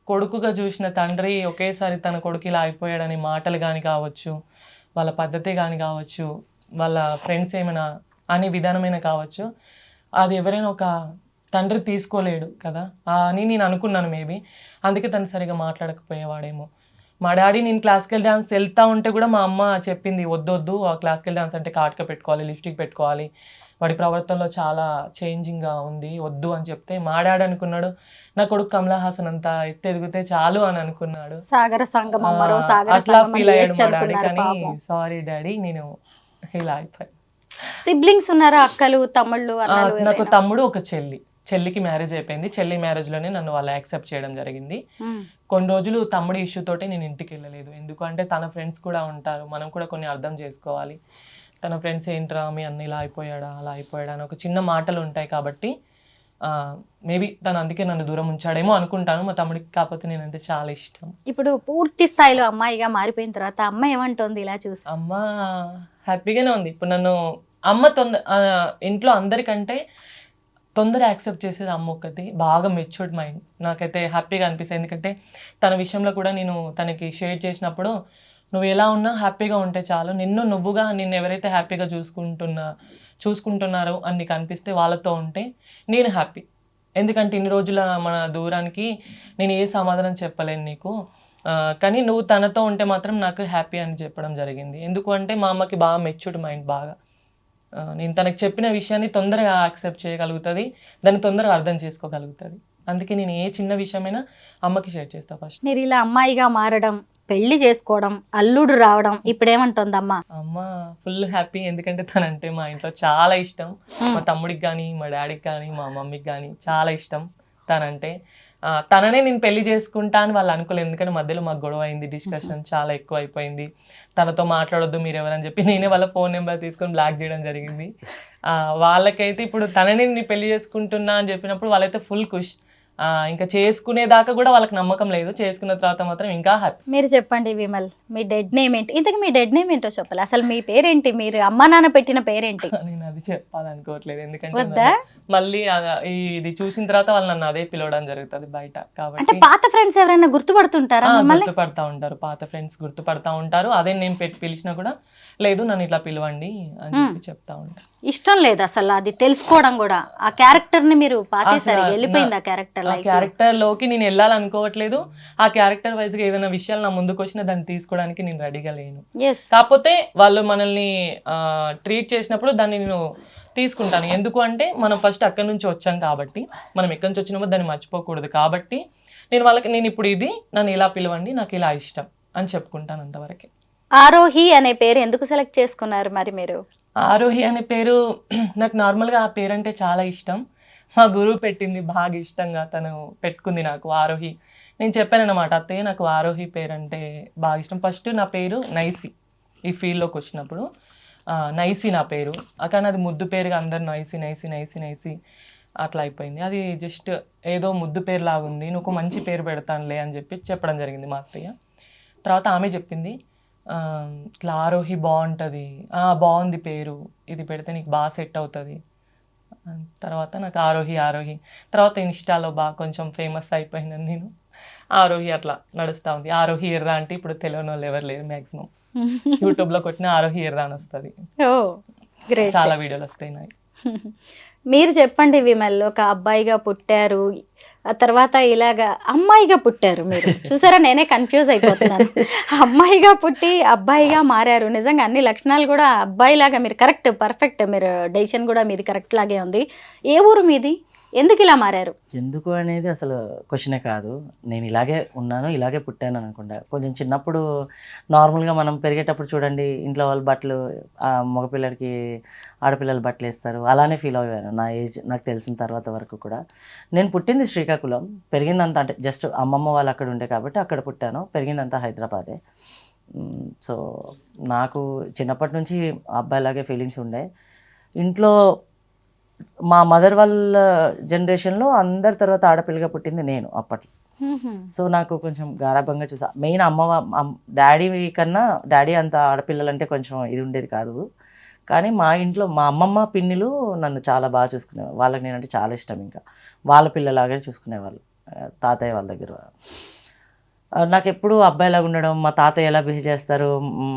కొడుకుగా చూసిన తండ్రి ఒకేసారి తన కొడుకు ఇలా అయిపోయాడని మాటలు కానీ కావచ్చు, వాళ్ళ పద్ధతి కానీ కావచ్చు, వాళ్ళ ఫ్రెండ్స్ ఏమైనా అనే విధానమైన కావచ్చు, అది ఎవరైనా ఒక తండ్రి తీసుకోలేడు కదా అని నేను అనుకున్నాను. మేబీ అందుకే తను సరిగా మాట్లాడకపోయేవాడేమో. మా డాడీ నేను క్లాసికల్ డ్యాన్స్ వెళ్తా ఉంటే కూడా మా అమ్మ చెప్పింది, వద్దొద్దు, ఆ క్లాసికల్ డ్యాన్స్ అంటే కాటుక పెట్టుకోవాలి, లిప్స్టిక్ పెట్టుకోవాలి, వాడి ప్రవర్తనలో చాలా చేంజింగ్గా ఉంది, వద్దు అని చెప్తే మా డాడీ అనుకున్నాడు నా కొడుకు కమలా హాసన్ అంతా ఎత్తు ఎదిగితే చాలు అని అనుకున్నాడు. అట్లా ఫీల్ అయ్యాడు మా డాడీ. కానీ సారీ డాడీ, నేను ఇలా అయిపోయాను. సిబ్లింగ్స్ ఉన్నారా, అక్కలు తమ్ముళ్ళు? నాకు తమ్ముడు, ఒక చెల్లికి మ్యారేజ్ అయిపోయింది. చెల్లి మ్యారేజ్లోనే నన్ను వాళ్ళు యాక్సెప్ట్ చేయడం జరిగింది. కొన్ని రోజులు తమ్ముడి ఇష్యూ తోటి నేను ఇంటికి వెళ్ళలేదు, ఎందుకంటే తన ఫ్రెండ్స్ కూడా ఉంటారు, మనం కూడా కొన్ని అర్థం చేసుకోవాలి. తన ఫ్రెండ్స్ ఏంట్రా మీ అన్న ఇలా అయిపోయాడా అలా అయిపోయాడా అని ఒక చిన్న మాటలు ఉంటాయి కాబట్టి మేబీ తను అందుకే నన్ను దూరం ఉంచాడేమో అనుకుంటాను. మా తమ్ముడికి కాకపోతే నేనంటే చాలా ఇష్టం. ఇప్పుడు పూర్తి స్థాయిలో అమ్మాయిగా మారిపోయిన తర్వాత అమ్మ ఏమంటుంది ఇలా చూసి? అమ్మ హ్యాపీగానే ఉంది. ఇప్పుడు నన్ను అమ్మ ఇంట్లో అందరికంటే తొందర యాక్సెప్ట్ చేసేది అమ్మ ఒక్కటి. బాగా మెచ్యూర్డ్ మైండ్, నాకైతే హ్యాపీగా అనిపిస్తుంది. ఎందుకంటే తన విషయంలో కూడా నేను తనకి షేర్ చేసినప్పుడు, నువ్వు ఎలా ఉన్నా హ్యాపీగా ఉంటే చాలు, నిన్ను ఎవరైతే హ్యాపీగా చూసుకుంటున్నారో అని నీకు అనిపిస్తే వాళ్ళతో ఉంటే నేను హ్యాపీ. ఎందుకంటే ఇన్ని రోజుల మన దూరానికి నేను ఏ సమాధానం చెప్పలేను నీకు, కానీ నువ్వు తనతో ఉంటే మాత్రం నాకు హ్యాపీ అని చెప్పడం జరిగింది. ఎందుకు అంటే మా అమ్మకి బాగా మెచ్యూర్డ్ మైండ్, బాగా నేను తనకు చెప్పిన విషయాన్ని తొందరగా యాక్సెప్ట్ చేయగలుగుతుంది, దాన్ని తొందరగా అర్థం చేసుకోగలుగుతుంది. అందుకే నేను ఏ చిన్న విషయమైనా అమ్మకి షేర్ చేస్తాను. ఫస్ట్ మీరు ఇలా అమ్మాయిగా మారడం, పెళ్లి చేసుకోవడం, అల్లుడు రావడం, ఇప్పుడు ఏమంటుంది అమ్మ? అమ్మ ఫుల్ హ్యాపీ, ఎందుకంటే తనంటే మా ఇంట్లో చాలా ఇష్టం. మా తమ్ముడికి కానీ, మా డాడీకి కానీ, మా మమ్మీకి కానీ చాలా ఇష్టం తనంటే. తననే నేను పెళ్లి చేసుకుంటా అని వాళ్ళు అనుకోలేదు, ఎందుకంటే మధ్యలో మాకు గొడవ అయింది, డిస్కషన్ చాలా ఎక్కువ అయిపోయింది. తనతో మాట్లాడొద్దు మీరు ఎవరని చెప్పి నేనే వాళ్ళ ఫోన్ నెంబర్ తీసుకొని బ్లాక్ చేయడం జరిగింది. వాళ్ళకైతే ఇప్పుడు తనని నేను పెళ్లి చేసుకుంటున్నా అని చెప్పినప్పుడు వాళ్ళైతే ఫుల్ ఖుష్. ఇంకా చేసుకునేదాకా కూడా వాళ్ళకి నమ్మకం లేదు, చేసుకున్న తర్వాత మాత్రం ఇంకా హ్యాపీ. మీరు చెప్పండి విమల్, మీ డెడ్ నేమ్ ఏంటి? ఇంతకు మీ డెడ్ నేమ్ ఏంటో చెప్పాలి, అసలు మీ పేరేంటి, మీరు అమ్మా నాన్న పెట్టిన పేరేంటి? నేను అది చెప్పాలనుకోవట్లేదు, ఎందుకంటే మళ్ళీ ఇది చూసిన తర్వాత వాళ్ళు నన్ను అదే పిలవడం జరుగుతుంది బయట. కాబట్టి పాత ఫ్రెండ్స్ ఎవరైనా గుర్తుపడుతుంటారా? గుర్తుపడతా ఉంటారు, పాత ఫ్రెండ్స్ గుర్తుపడతా ఉంటారు. అదే నేను పిలిచినా కూడా లేదు నన్ను ఇట్లా పిలవండి అని చెప్పి చెప్తా ఉంటారు. ఇష్టం లేదు అసలు అది తెలుసుకోవడం కూడా. ఆ క్యారెక్టర్ ని మీరు పాతేసారు, వెళ్ళిపోయింది ఆ క్యారెక్టర్. ఆ క్యారెక్టర్ లోకి నేను వెళ్ళాలనుకోవట్లేదు. ఆ క్యారెక్టర్ వైజ్ గా ఏదైనా విషయాలు నా ముందుకు వచ్చినా దాన్ని తీసుకోవడానికి నేను రెడీగా లేను. కాకపోతే వాళ్ళు మనల్ని ట్రీట్ చేసినప్పుడు దాన్ని నేను తీసుకుంటాను. ఎందుకు అంటే మనం ఫస్ట్ అక్కడి నుంచి వచ్చాం కాబట్టి, మనం ఎక్కడి నుంచి వచ్చినామో దాన్ని మర్చిపోకూడదు. కాబట్టి నేను ఇప్పుడు నన్ను ఇలా పిలవండి, నాకు ఇలా ఇష్టం అని చెప్పుకుంటాను అంతవరకే. ఆరోహి అనే పేరు ఎందుకు సెలెక్ట్ చేసుకున్నారు మరి మీరు? ఆరోహి అనే పేరు నాకు నార్మల్గా ఆ పేరు అంటే చాలా ఇష్టం. మా గురువు పెట్టింది, బాగా ఇష్టంగా తను పెట్టుకుంది నాకు ఆరోహి. నేను చెప్పాను అన్నమాట, అత్తయ్య నాకు ఆరోహి పేరు అంటే బాగా ఇష్టం. ఫస్ట్ నా పేరు నైసి, ఈ ఫీల్డ్లోకి వచ్చినప్పుడు నైసి నా పేరు, కానీ అది ముద్దు పేరుగా అందరు నైసి నైసి నైసి నైసి అట్లా అయిపోయింది. అది జస్ట్ ఏదో ముద్దు పేరు లాగుంది, నువ్వు ఒక మంచి పేరు పెడతానులే అని చెప్పి చెప్పడం జరిగింది మా అత్తయ్య. తర్వాత ఆమె చెప్పింది, ఇట్లా ఆరోహి బాగుంటుంది, బాగుంది పేరు, ఇది పెడితే నీకు బాగా సెట్ అవుతుంది. తర్వాత నాకు ఆరోహి ఆరోహి తర్వాత ఇన్స్టాలో బాగా కొంచెం ఫేమస్ అయిపోయినాను నేను. ఆరోహి అట్లా నడుస్తూ ఉంది. ఆరోహి ఎర్రా అంటే ఇప్పుడు తెలియని వాళ్ళు ఎవరు లేరు మ్యాక్సిమం. యూట్యూబ్లో కొట్టిన ఆరోహి ఎర్రా అని వస్తుంది. ఓ గ్రేట్. చాలా వీడియోలు వస్తాయి నాకు. మీరు చెప్పండి విమల్, ఒక అబ్బాయిగా పుట్టారు, ఆ తర్వాత ఇలాగా అమ్మాయిగా పుట్టారు. మీరు చూసారా, నేనే కన్ఫ్యూజ్ అయిపోతున్నాను. అమ్మాయిగా పుట్టి అబ్బాయిగా మారారు. నిజంగా అన్ని లక్షణాలు కూడా అబ్బాయిలాగా మీరు కరెక్ట్, పర్ఫెక్ట్. మీరు డెసిషన్ కూడా మీది కరెక్ట్ లాగే ఉంది. ఏ ఊరు మీది? ఎందుకు ఇలా మారారు? ఎందుకు అనేది అసలు క్వశ్చనే కాదు. నేను ఇలాగే ఉన్నాను, ఇలాగే పుట్టాను అనుకుంటా. కొంచెం చిన్నప్పుడు నార్మల్గా మనం పెరిగేటప్పుడు చూడండి, ఇంట్లో వాళ్ళు బట్టలు మగపిల్లలకి ఆడపిల్లలు బట్టలు వేస్తారు, అలానే ఫీల్ అయ్యాను నా ఏజ్ నాకు తెలిసిన తర్వాత వరకు కూడా. నేను పుట్టింది శ్రీకాకుళం, పెరిగిందంతా అంటే జస్ట్ అమ్మమ్మ వాళ్ళు అక్కడ ఉండే కాబట్టి అక్కడ పుట్టాను, పెరిగిందంతా హైదరాబాదే. సో నాకు చిన్నప్పటి నుంచి అబ్బాయిలాగే ఫీలింగ్స్ ఉండే. ఇంట్లో మా మదర్ వాళ్ళ జనరేషన్లో అందరి తర్వాత ఆడపిల్లగా పుట్టింది నేను అప్పట్లో. సో నాకు కొంచెం గారాబంగా చూసా. మెయిన్ డాడీ కన్నా, డాడీ అంత ఆడపిల్లలంటే కొంచెం ఇది ఉండేది కాదు. కానీ మా ఇంట్లో మా అమ్మమ్మ పిన్నిలు నన్ను చాలా బాగా చూసుకునేవాళ్ళు. వాళ్ళకి నేనంటే చాలా ఇష్టం. ఇంకా వాళ్ళ పిల్లలాగానే చూసుకునేవాళ్ళు తాతయ్య వాళ్ళ దగ్గర. నాకు ఎప్పుడు అబ్బాయిలాగా ఉండడం, మా తాతయ్య ఎలా బిహేవ్ చేస్తారు,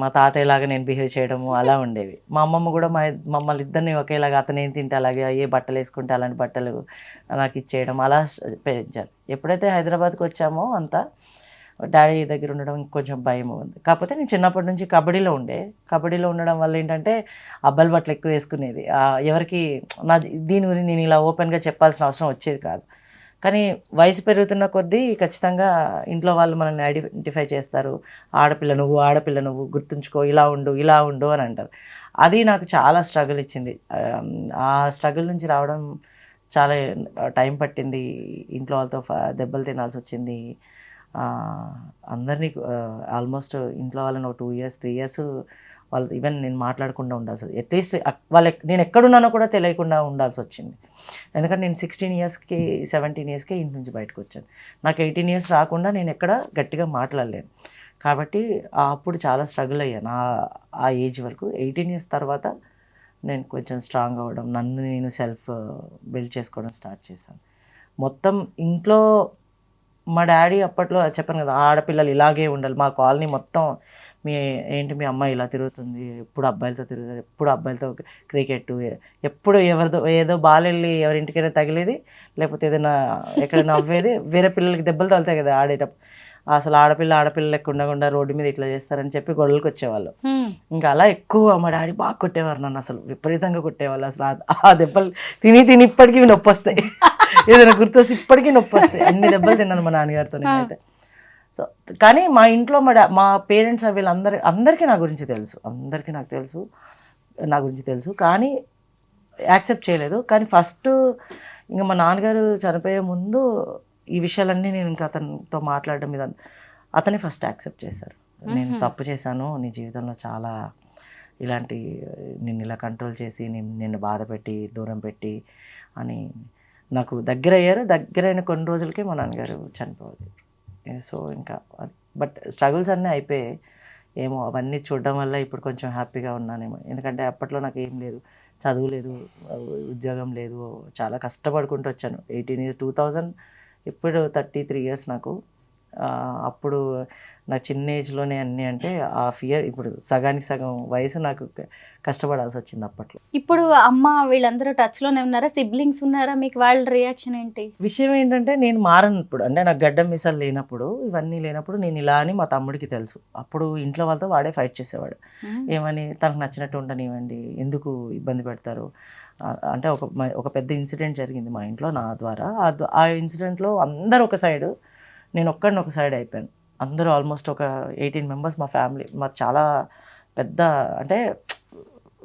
మా తాతయ్యలాగా నేను బిహేవ్ చేయడము అలా ఉండేవి. మా అమ్మమ్మ కూడా మమ్మల్ని ఇద్దరిని ఒకేలాగా, అతను ఏం తింటే అలాగే, ఏ బట్టలు వేసుకుంటే అలాంటి బట్టలు నాకు ఇచ్చేయడం, అలా పెంచారు. ఎప్పుడైతే హైదరాబాద్కి వచ్చామో అంతా డాడీ దగ్గర ఉండడం కొంచెం భయం ఉంది. కాకపోతే నేను చిన్నప్పటి నుంచి కబడ్డీలో ఉండడం వల్ల ఏంటంటే అబ్బాయిల బట్టలు ఎక్కువ వేసుకునేది. ఎవరికి దీని గురించి నేను ఇలా ఓపెన్గా చెప్పాల్సిన అవసరం వచ్చేది కాదు. కానీ వయసు పెరుగుతున్న కొద్దీ ఖచ్చితంగా ఇంట్లో వాళ్ళు మనల్ని ఐడెంటిఫై చేస్తారు. ఆడపిల్ల నువ్వు గుర్తుంచుకో, ఇలా ఉండు అని అంటారు. అది నాకు చాలా స్ట్రగుల్ ఇచ్చింది. ఆ స్ట్రగుల్ నుంచి రావడం చాలా టైం పట్టింది. ఇంట్లో వాళ్ళతో దెబ్బలు తినాల్సి వచ్చింది. అందరినీ ఆల్మోస్ట్ ఇంట్లో వాళ్ళని ఒక 2 years 3 years వాళ్ళు ఈవెన్ నేను మాట్లాడకుండా ఉండాల్సి, అట్లీస్ట్ నేను ఎక్కడున్నానో కూడా తెలియకుండా ఉండాల్సి వచ్చింది. ఎందుకంటే నేను 16 yearsకి 17 yearsకే ఇంటి నుంచి బయటకు వచ్చాను. నాకు 18 years రాకుండా నేను ఎక్కడ గట్టిగా మాట్లాడలేను. కాబట్టి అప్పుడు చాలా స్ట్రగుల్ అయ్యాను ఆ ఏజ్ వరకు. 18 years తర్వాత నేను కొంచెం స్ట్రాంగ్ అవ్వడం, నన్ను నేను సెల్ఫ్ బిల్డ్ చేసుకోవడం స్టార్ట్ చేశాను. మొత్తం ఇంట్లో మా డాడీ అప్పట్లో చెప్పాను కదా, ఆడపిల్లలు ఇలాగే ఉండాలి. మా కాలనీ మొత్తం మీ అమ్మాయి ఇలా తిరుగుతుంది, ఎప్పుడు అబ్బాయిలతో తిరుగుతుంది, ఎప్పుడు అబ్బాయిలతో క్రికెట్, ఎప్పుడు ఏదో బాల్ వెళ్ళి ఎవరింటికైనా తగిలేది, లేకపోతే ఏదైనా ఎక్కడ నవ్వేది, వేరే పిల్లలకి దెబ్బలు తగులుతాయి కదా ఆడేటప్పుడు. అసలు ఆడపిల్ల లెక్క ఉండకుండా రోడ్డు మీద ఇట్లా చేస్తారని చెప్పి గొడవలకు వచ్చేవాళ్ళు. ఇంకా అలా ఎక్కువ మా డాడీ బాగా కొట్టేవారు నన్ను, అసలు విపరీతంగా కొట్టేవాళ్ళు. అసలు ఆ దెబ్బలు తిని ఇప్పటికీ నొప్పి వస్తాయి. ఏదైనా గుర్తొస్తే ఇప్పటికీ నొప్పి వస్తాయి. అన్ని దెబ్బలు తిన్నాను మా నాన్నగారితో అయితే. సో కానీ మా ఇంట్లో మా పేరెంట్స్ అందరికీ నా గురించి తెలుసు, నా గురించి తెలుసు, కానీ యాక్సెప్ట్ చేయలేదు. కానీ ఫస్ట్ ఇంకా మా నాన్నగారు చనిపోయే ముందు ఈ విషయాలన్నీ నేను ఇంకా అతనితో మాట్లాడడం మీద అతనే ఫస్ట్ యాక్సెప్ట్ చేశారు. నేను తప్పు చేశాను, నీ జీవితంలో చాలా ఇలాంటి నిన్ను ఇలా కంట్రోల్ చేసి నిన్ను బాధ పెట్టి దూరం పెట్టి అని నాకు దగ్గరైన కొన్ని రోజులకే మా నాన్నగారు చనిపోవాలి. సో ఇంకా బట్ స్ట్రగుల్స్ అన్నీ అయిపోయాయి. ఏమో అవన్నీ చూడడం వల్ల ఇప్పుడు కొంచెం హ్యాపీగా ఉన్నానేమో. ఎందుకంటే అప్పట్లో నాకు ఏం లేదు, చదువు లేదు, ఉద్యోగం లేదు, చాలా కష్టపడుకుంటూ వచ్చాను. 18 years 2000, ఇప్పుడు 33 years నాకు. అప్పుడు నా చిన్న ఏజ్లోనే అన్నీ అంటే ఆ ఫియర్, ఇప్పుడు సగానికి సగం వయసు నాకు కష్టపడాల్సి వచ్చింది అప్పట్లో. ఇప్పుడు అమ్మ వీళ్ళందరూ టచ్లోనే ఉన్నారా? సిబ్లింగ్స్ ఉన్నారా మీకు? వాళ్ళ రియాక్షన్ ఏంటి? విషయం ఏంటంటే నేను మారనప్పుడు, అంటే నాకు గడ్డం మీసాలు లేనప్పుడు, ఇవన్నీ లేనప్పుడు నేను ఇలా అని మా తమ్ముడికి తెలుసు. అప్పుడు ఇంట్లో వాళ్ళతో వాడే ఫైట్ చేసేవాడు. ఏమని, తనకు నచ్చినట్టు ఉండనివ్వండి, ఎందుకు ఇబ్బంది పెడతారు అంటే. ఒక పెద్ద ఇన్సిడెంట్ జరిగింది మా ఇంట్లో నా ద్వారా. ఆ ఇన్సిడెంట్లో అందరూ ఒక సైడు, నేను ఒక్కడిని ఒక సైడ్ అయిపోయాను. అందరూ ఆల్మోస్ట్ ఒక 18 members మా ఫ్యామిలీ, మాది చాలా పెద్ద అంటే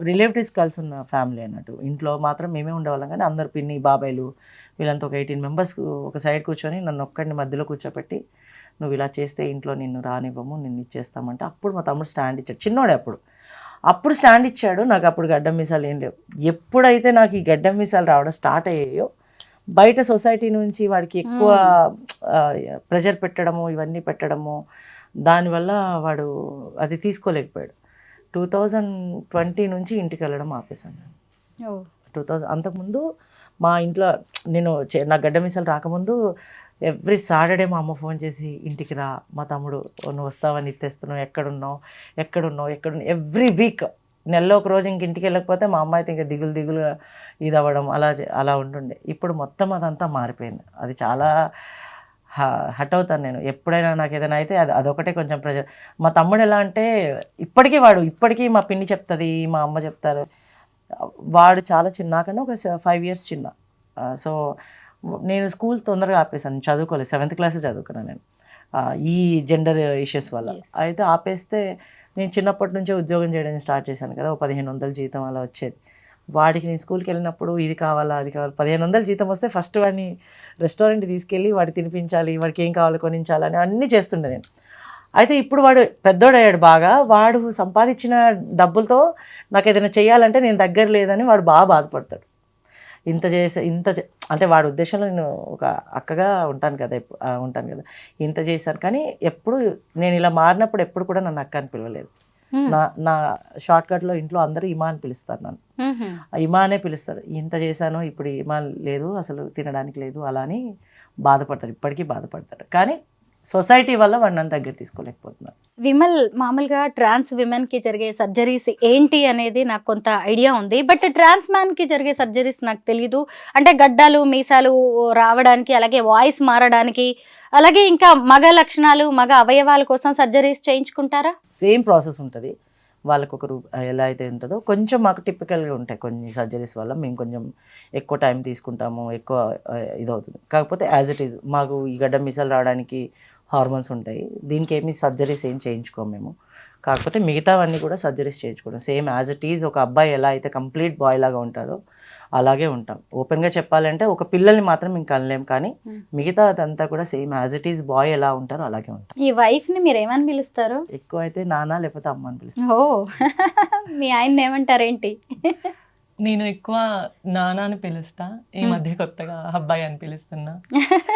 రిలేటివ్స్ కలిసి ఉన్న ఫ్యామిలీ అన్నట్టు. ఇంట్లో మాత్రం మేమే ఉండేవాళ్ళం, కానీ అందరు పిన్ని బాబాయిలు వీళ్ళంతా ఒక 18 members ఒక సైడ్ కూర్చొని నన్ను ఒక్కడిని మధ్యలో కూర్చోపెట్టి, నువ్వు ఇలా చేస్తే ఇంట్లో నిన్ను రానివ్వము, నిన్ను ఇచ్చేస్తామంటే అప్పుడు మా తమ్ముడు స్టాండ్ ఇచ్చాడు. చిన్నోడే అప్పుడు స్టాండ్ ఇచ్చాడు. నాకు అప్పుడు గడ్డం మీసాలు ఏం లేవు. ఎప్పుడైతే నాకు ఈ గడ్డం మీసాలు రావడం స్టార్ట్ అయ్యాయో బయట సొసైటీ నుంచి వాడికి ఎక్కువ ప్రెషర్ పెట్టడము, ఇవన్నీ పెట్టడము, దానివల్ల వాడు అది తీసుకోలేకపోయాడు. 2020 నుంచి ఇంటికి వెళ్ళడం ఆపేసాను నేను. 2000 అంతకుముందు మా ఇంట్లో నేను నా గడ్డ మీసాలు రాకముందు ఎవ్రీ సాటర్డే మా అమ్మ ఫోన్ చేసి ఇంటికి రా, మా తమ్ముడు నువ్వు వస్తావని తెస్తున్నావు, ఎక్కడున్నావు ఎవ్రీ వీక్. నెలలో ఒక రోజు ఇంక ఇంటికి వెళ్ళకపోతే మా అమ్మ అయితే ఇంకా దిగులుగా ఇది అవ్వడం అలా ఉంటుండే. ఇప్పుడు మొత్తం అదంతా మారిపోయింది. అది చాలా హట్ అవుతాను నేను ఎప్పుడైనా. నాకు ఏదైనా అయితే అదొకటే కొంచెం ప్రెషర్. మా తమ్ముడు ఎలా అంటే ఇప్పటికీ మా పిన్ని చెప్తుంది, మా అమ్మ చెప్తారు. వాడు చాలా చిన్న, నాకన్నా ఒక 5 years చిన్న. సో నేను స్కూల్ తొందరగా ఆపేసాను, చదువుకోలేదు. 7th class చదువుకున్నాను నేను ఈ జెండర్ ఇష్యూస్ వల్ల. అయితే ఆపేస్తే నేను చిన్నప్పటి నుంచే ఉద్యోగం చేయడానికి స్టార్ట్ చేశాను కదా, 1500 జీతం అలా వచ్చేది. వాడికి నేను స్కూల్కి వెళ్ళినప్పుడు ఇది కావాలా అది కావాలి, 1500 జీతం వస్తే ఫస్ట్ వాడిని రెస్టారెంట్ తీసుకెళ్ళి వాడికి తినిపించాలి, వాడికి ఏం కావాలో కొనించాలని అన్నీ చేస్తుండే నేను. అయితే ఇప్పుడు వాడు పెద్దోడయ్యాడు బాగా. వాడు సంపాదించిన డబ్బులతో నాకు ఏదైనా చేయాలంటే నేను దగ్గర లేదని వాడు బాగా బాధపడతాడు. అంటే వాడి ఉద్దేశంలో నేను ఒక అక్కగా ఉంటాను కదా, ఇంత చేశాను. కానీ ఎప్పుడు నేను ఇలా మారినప్పుడు ఎప్పుడు కూడా నన్ను అక్క అని పిలవలేదు. నా షార్ట్ కట్లో ఇంట్లో అందరూ ఇమా అని పిలుస్తారు నన్ను. ఇమా అనే పిలుస్తారు. ఇంత చేశాను, ఇప్పుడు ఇమా లేదు, అసలు తినడానికి లేదు, అలా అని బాధపడతాడు. ఇప్పటికీ బాధపడతాడు. కానీ సొసైటీ వల్ల వాడు నన్ను దగ్గర తీసుకోలేకపోతున్నాను. విమల్, మామూలుగా ట్రాన్స్ విమెన్కి జరిగే సర్జరీస్ ఏంటి అనేది నాకు కొంత ఐడియా ఉంది. బట్ ట్రాన్స్ మ్యాన్కి జరిగే సర్జరీస్ నాకు తెలీదు. అంటే గడ్డాలు మీసాలు రావడానికి, అలాగే వాయిస్ మారడానికి, అలాగే ఇంకా మగ లక్షణాలు, మగ అవయవాల కోసం సర్జరీస్ చేయించుకుంటారా? సేమ్ ప్రాసెస్ ఉంటుంది. వాళ్ళకు ఒక ఎలా అయితే ఉంటుందో కొంచెం మాకు టిపికల్గా ఉంటాయి కొన్ని సర్జరీస్ వల్ల. మేము కొంచెం ఎక్కువ టైం తీసుకుంటాము, ఎక్కువ ఇదవుతుంది. కాకపోతే యాజ్ ఇట్ ఈజ్ మాకు ఈ గడ్డ మీసాలు రావడానికి హార్మోన్స్ ఉంటాయి. దీనికి ఏమి సర్జరీస్ ఏం చేయించుకోము మేము. కాకపోతే మిగతావన్నీ కూడా సర్జరీస్ చేయించుకోవడం. సేమ్ యాజ్ ఇట్ ఈజ్ ఒక అబ్బాయి ఎలా అయితే కంప్లీట్ బాయ్ లాగా ఉంటారో అలాగే ఉంటాం. ఓపెన్గా చెప్పాలంటే ఒక పిల్లల్ని మాత్రం ఇంకా అనలేం, కానీ మిగతా అదంతా కూడా same as it is boy ఎలా ఉంటారో అలాగే ఉంటాం. ఈ వైఫ్ని మీరు ఏమని పిలుస్తారు? ఎక్కువ అయితే నాన్న లేకపోతే అమ్మ అని పిలుస్తాను. ఓ, మీ ఆయన ఏమంటారేంటి? నేను ఎక్కువ నాన్న అని పిలుస్తా. ఈ మధ్య కొత్తగా అబ్బాయి అని పిలుస్తున్నా.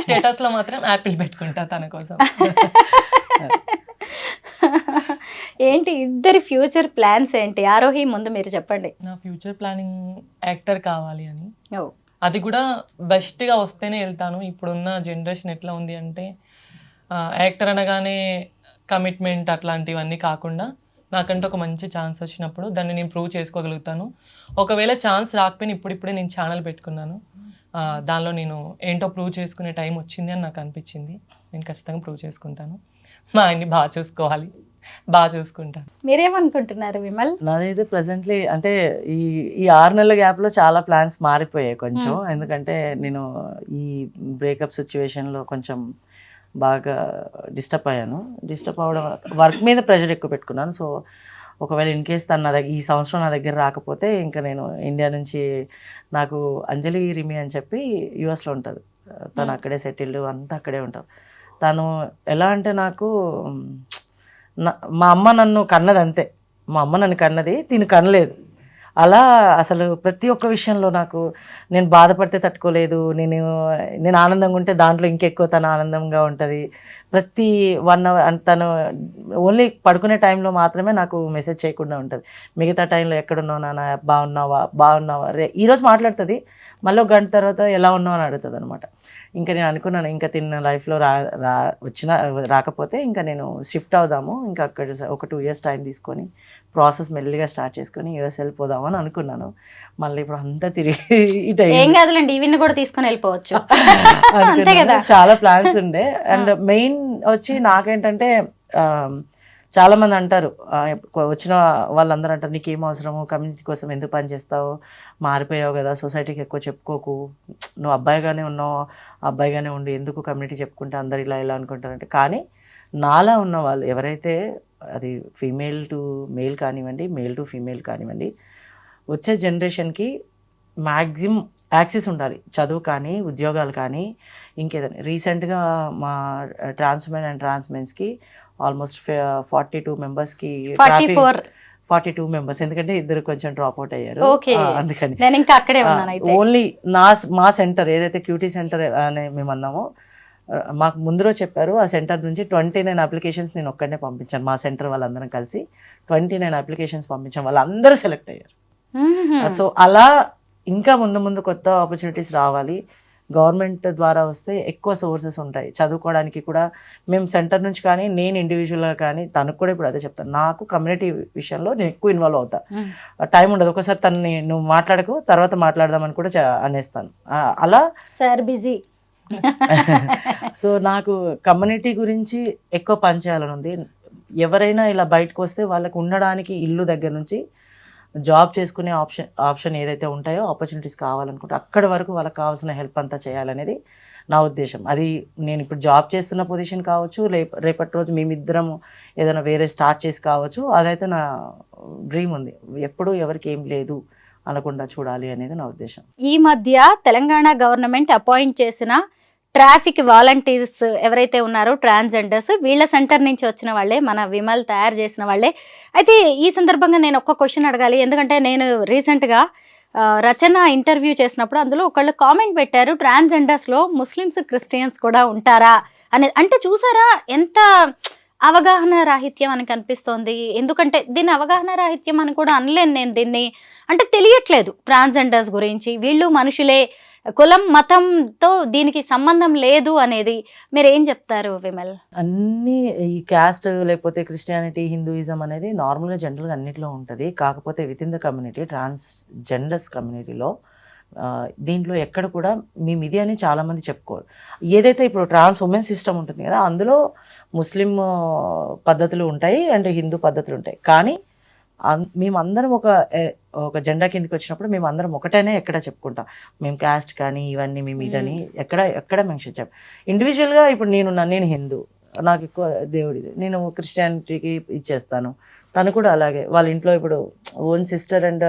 స్టేటస్ లో మాత్రం యాపిల్ పెట్టుకుంటా తన కోసం. ఏంటి ఇద్దరి ఫ్యూచర్ ప్లాన్స్ ఏంటి? ఆరోహి, ముందు మీరు చెప్పండి. నా ఫ్యూచర్ ప్లానింగ్ యాక్టర్ కావాలి అని. అది కూడా బెస్ట్గా వస్తేనే వెళ్తాను. ఇప్పుడున్న జనరేషన్ ఎట్లా ఉంది అంటే యాక్టర్ అనగానే కమిట్మెంట్ అట్లాంటివన్నీ కాకుండా నాకంటే ఒక మంచి ఛాన్స్ వచ్చినప్పుడు దాన్ని నేను ప్రూవ్ చేసుకోగలుగుతాను. ఒకవేళ ఛాన్స్ రాకపోయినా ఇప్పుడిప్పుడే నేను ఛానల్ పెట్టుకున్నాను. దానిలో నేను ఏంటో ప్రూవ్ చేసుకునే టైం వచ్చింది అని నాకు అనిపించింది. నేను ఖచ్చితంగా ప్రూవ్ చేసుకుంటాను. మా ఆయన్ని బాగా చూసుకోవాలి, బాగా చూసుకుంటాను. మీరేమనుకుంటున్నారు విమల్? నాదైతే ప్రెసెంట్లీ అంటే ఈ 6 నెలల గ్యాప్లో చాలా ప్లాన్స్ మారిపోయాయి కొంచెం. ఎందుకంటే నేను ఈ బ్రేకప్ సిచ్యువేషన్లో కొంచెం బాగా డిస్టర్బ్ అయ్యాను. డిస్టర్బ్ అవ్వడం, వర్క్ మీద ప్రెషర్ ఎక్కువ పెట్టుకున్నాను. సో ఒకవేళ ఇన్ కేస్ తను ఈ సంవత్సరం నా దగ్గర రాకపోతే ఇంకా నేను ఇండియా నుంచి, నాకు అంజలి రిమి అని చెప్పి యుఎస్లో ఉంటుంది, తను అక్కడే సెటిల్డ్, అంతా అక్కడే ఉంటారు. తను ఎలా అంటే నాకు మా అమ్మ నన్ను కన్నది అంతే. మా అమ్మ నన్ను కన్నది, తిను కనలేదు. అలా అసలు ప్రతి ఒక్క విషయంలో నాకు, నేను బాధపడితే తట్టుకోలేదు, నేను ఆనందంగా ఉంటే దాంట్లో ఇంకెక్కువ తను ఆనందంగా ఉంటుంది. ప్రతి 1 hour తను ఓన్లీ పడుకునే టైంలో మాత్రమే నాకు మెసేజ్ చేయకుండా ఉంటుంది. మిగతా టైంలో ఎక్కడున్నావు నాన్న, బాగున్నావా ఈరోజు మాట్లాడుతుంది, మళ్ళీ ఒక గంట తర్వాత ఎలా ఉన్నావు అని అడుగుతుంది అనమాట. ఇంకా నేను అనుకున్నాను, ఇంకా తిన్న లైఫ్లో రాకపోతే ఇంకా నేను షిఫ్ట్ అవుదాము, ఇంకా అక్కడ ఒక 2 years టైం తీసుకొని ప్రాసెస్ మెల్లిగా స్టార్ట్ చేసుకొని యూఎస్ వెళ్ళిపోదాము అని అనుకున్నాను. మళ్ళీ ఇప్పుడు అంతా తిరిగి ఏం కాదులేండి, ఈవిని కూడా తీసుకొని వెళ్ళిపోవచ్చు. అంతే కదా, చాలా ప్లాన్స్ ఉండే. అండ్ మెయిన్ వచ్చి నాకేంటంటే చాలామంది అంటారు, వచ్చిన వాళ్ళందరూ అంటారు, నీకేం అవసరము, కమ్యూనిటీ కోసం ఎందుకు పని చేస్తావు, మారిపోయావు కదా, సొసైటీకి ఎక్కువ చెప్పుకోకు, నువ్వు అబ్బాయిగానే ఉన్నావు, అబ్బాయిగానే ఉండి ఎందుకు కమ్యూనిటీ చెప్పుకుంటే అందరు ఇలా అనుకుంటారంటే. కానీ నాలా ఉన్న వాళ్ళు ఎవరైతే, అది ఫీమేల్ టు మేల్ కానివ్వండి, మేల్ టు ఫీమేల్ కానివ్వండి, వచ్చే జనరేషన్కి మ్యాక్సిమం యాక్సెస్ ఉండాలి, చదువు కానీ, ఉద్యోగాలు కానీ, ఇంకేదైనా. రీసెంట్గా మా ట్రాన్స్మెన్ అండ్ ట్రాన్స్మెన్స్కి ఆల్మోస్ట్ 42 మెంబర్స్కి 42 మెంబర్స్, ఎందుకంటే ఇద్దరు కొంచెం డ్రాప్ అవుట్ అయ్యారు. Okay. అందుకని నేను ఇంకా అక్కడే ఉన్నాను అయితే. ఓన్లీ మా సెంటర్ ఏదైతే క్యూటీ సెంటర్ అని మేము అన్నామో, మాకు ముందు రోజు చెప్పారు ఆ సెంటర్ నుంచి 29 అప్లికేషన్స్ నేను ఒక్కడనే పంపించాను. మా సెంటర్ వాళ్ళందరం కలిసి 29 అప్లికేషన్స్ పంపించాం, వాళ్ళందరూ సెలెక్ట్ అయ్యారు. సో అలా ఇంకా ముందు కొత్త ఆపర్చునిటీస్ రావాలి. గవర్నమెంట్ ద్వారా వస్తే ఎక్కువ సోర్సెస్ ఉంటాయి చదువుకోవడానికి కూడా. మేము సెంటర్ నుంచి కానీ, నేను ఇండివిజువల్గా కానీ, తనకు కూడా ఇప్పుడు అదే చెప్తాను, నాకు కమ్యూనిటీ విషయంలో నేను ఎక్కువ ఇన్వాల్వ్ అవుతా. టైం ఉండదు, ఒకసారి తనని నువ్వు మాట్లాడకు తర్వాత మాట్లాడదామని కూడా అనేస్తాను. అలా సార్ బిజీ. సో నాకు కమ్యూనిటీ గురించి ఎక్కువ పనిచేయాలని ఉంది. ఎవరైనా ఇలా బయటకు వస్తే వాళ్ళకి ఉండడానికి ఇల్లు దగ్గర నుంచి జాబ్ చేసుకునే ఆప్షన్ ఏదైతే ఉంటాయో, ఆపర్చునిటీస్ కావాలనుకుంటే అక్కడి వరకు వాళ్ళకి కావాల్సిన హెల్ప్ అంతా చేయాలనేది నా ఉద్దేశం. అది నేను ఇప్పుడు జాబ్ చేస్తున్న పొజిషన్ కావచ్చు, రేపటి రోజు మేమిద్దరం ఏదైనా వేరే స్టార్ట్ చేసి కావచ్చు, అదైతే నా డ్రీమ్ ఉంది. ఎప్పుడూ ఎవరికి ఏం లేదు అనకుండా చూడాలి అనేది నా ఉద్దేశం. ఈ మధ్య తెలంగాణ గవర్నమెంట్ అపాయింట్ చేసిన ట్రాఫిక్ వాలంటీర్స్ ఎవరైతే ఉన్నారో ట్రాన్స్జెండర్స్, వీళ్ళ సెంటర్ నుంచి వచ్చిన వాళ్ళే, మన విమల్ తయారు చేసిన వాళ్ళే. అయితే ఈ సందర్భంగా నేను ఒక్క క్వశ్చన్ అడగాలి, ఎందుకంటే నేను రీసెంట్గా రచన ఇంటర్వ్యూ చేసినప్పుడు అందులో ఒకళ్ళు కామెంట్ పెట్టారు, ట్రాన్స్జెండర్స్లో ముస్లిమ్స్ క్రిస్టియన్స్ కూడా ఉంటారా అనేది. అంటే చూసారా ఎంత అవగాహన రాహిత్యం అని కనిపిస్తోంది. ఎందుకంటే దీన్ని అవగాహన రాహిత్యం అని కూడా అనలేను నేను దీన్ని, అంటే తెలియట్లేదు ట్రాన్స్జెండర్స్ గురించి. వీళ్ళు మనుషులే, కులం మతంతో దీనికి సంబంధం లేదు అనేది. మీరు ఏం చెప్తారు విమల్? అన్నీ ఈ క్యాస్ట్ లేకపోతే క్రిస్టియానిటీ, హిందూయిజం అనేది నార్మల్గా జనరల్గా అన్నిట్లో ఉంటుంది. కాకపోతే with in the community, transgenders కమ్యూనిటీలో దీంట్లో ఎక్కడ కూడా మేము ఇది అని చాలామంది చెప్పుకోరు. ఏదైతే ఇప్పుడు ట్రాన్స్ ఉమెన్ సిస్టమ్ ఉంటుంది కదా, అందులో ముస్లిం పద్ధతులు ఉంటాయి అండ్ హిందూ పద్ధతులు ఉంటాయి. కానీ మేమందరం ఒక జెండా కిందకి వచ్చినప్పుడు మేమందరం ఒకటేనే ఎక్కడ చెప్పుకుంటాం. మేము క్యాస్ట్ కానీ ఇవన్నీ మేము ఇదని ఎక్కడ మెన్షన్ చెప్పాం. ఇండివిజువల్గా ఇప్పుడు నేను హిందూ, నాకు ఎక్కువ దేవుడిది, నేను క్రిస్టియానిటీకి ఇచ్చేస్తాను. తను కూడా అలాగే, వాళ్ళ ఇంట్లో ఇప్పుడు ఓన్ సిస్టర్ అండ్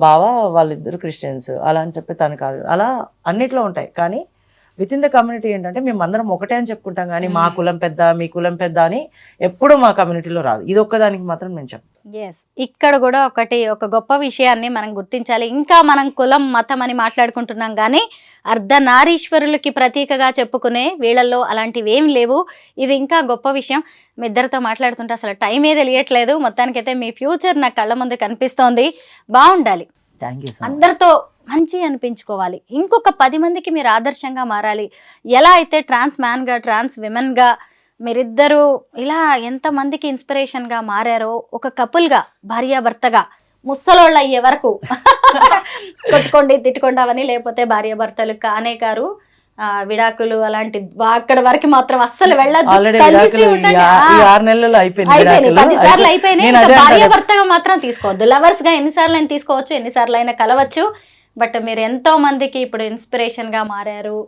బావ వాళ్ళిద్దరు క్రిస్టియన్స్ అలా అని చెప్పి తను కాదు. అలా అన్నిట్లో ఉంటాయి. కానీ విత్ ఇన్ ద కమ్యూనిటీ ఏంటంటే మేము అందరం ఒకటే అని చెప్పుకుంటాం, కానీ మా కులం పెద్ద, మీ కులం పెద్ద అని ఎప్పుడూ మా కమ్యూనిటీలో రాదు. ఇది ఒక్కదానికి మాత్రం నేను చెప్తాను. ఇక్కడ కూడా ఒక గొప్ప విషయాన్ని మనం గుర్తించాలి. ఇంకా మనం కులం మతం అని మాట్లాడుకుంటున్నాం, కానీ అర్ధనారీశ్వరులకి ప్రతీకగా చెప్పుకునే వీళ్ళల్లో అలాంటివి ఏం లేవు. ఇది ఇంకా గొప్ప విషయం. మీ ఇద్దరితో మాట్లాడుతుంటే అసలు టైమే తెలియట్లేదు. మొత్తానికైతే మీ ఫ్యూచర్ నా కళ్ళ ముందు కనిపిస్తోంది. బాగుండాలి, థ్యాంక్ యూ. అందరితో మంచి అనిపించుకోవాలి, ఇంకొక 10 మందికి మీరు ఆదర్శంగా మారాలి. ఎలా అయితే ట్రాన్స్ మ్యాన్గా, ట్రాన్స్ విమెన్గా మీరిద్దరూ ఇలా ఎంతమందికి ఇన్స్పిరేషన్గా మారారో, ఒక కపుల్గా, భార్యాభర్తగా, ముసలోళ్ళు అయ్యే వరకు కొట్టుకోండి తిట్టుకోండి అవని, లేకపోతే భార్యాభర్తలు కానే కారు, విడాకులు అలాంటి అక్కడ వరకు మాత్రం అస్సలు వెళ్ళదు. 10 సార్లు అయిపోయినాయి. భార్యాభర్తగా మాత్రం తీసుకోవద్దు. లవర్స్ గా ఎన్నిసార్లు అయినా తీసుకోవచ్చు, ఎన్నిసార్లు అయినా కలవచ్చు. బట్ మీరు ఎంతో మందికి ఇప్పుడు ఇన్స్పిరేషన్ గా మారారు.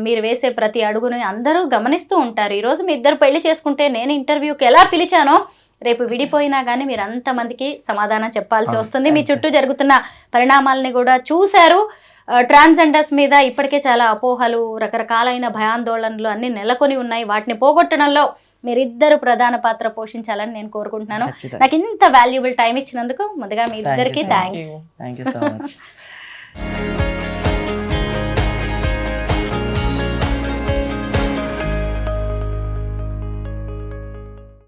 మీరు వేసే ప్రతి అడుగుని అందరూ గమనిస్తూ ఉంటారు. ఈరోజు మీ ఇద్దరు పెళ్లి చేసుకుంటే నేను ఇంటర్వ్యూకి ఎలా పిలిచానో, రేపు విడిపోయినా కానీ మీరు అంతమందికి సమాధానం చెప్పాల్సి వస్తుంది. మీ చుట్టూ జరుగుతున్న పరిణామాలని కూడా చూశారు. ట్రాన్స్జెండర్స్ మీద ఇప్పటికే చాలా అపోహలు, రకరకాలైన భయాందోళనలు అన్ని నెలకొని ఉన్నాయి. వాటిని పోగొట్టడంలో మీరిద్దరు ప్రధాన పాత్ర పోషించాలని నేను కోరుకుంటున్నాను. నాకు ఇంత వాల్యుబుల్ టైం ఇచ్చినందుకు ముందుగా మీ ఇద్దరికి thanks. Thank you so much.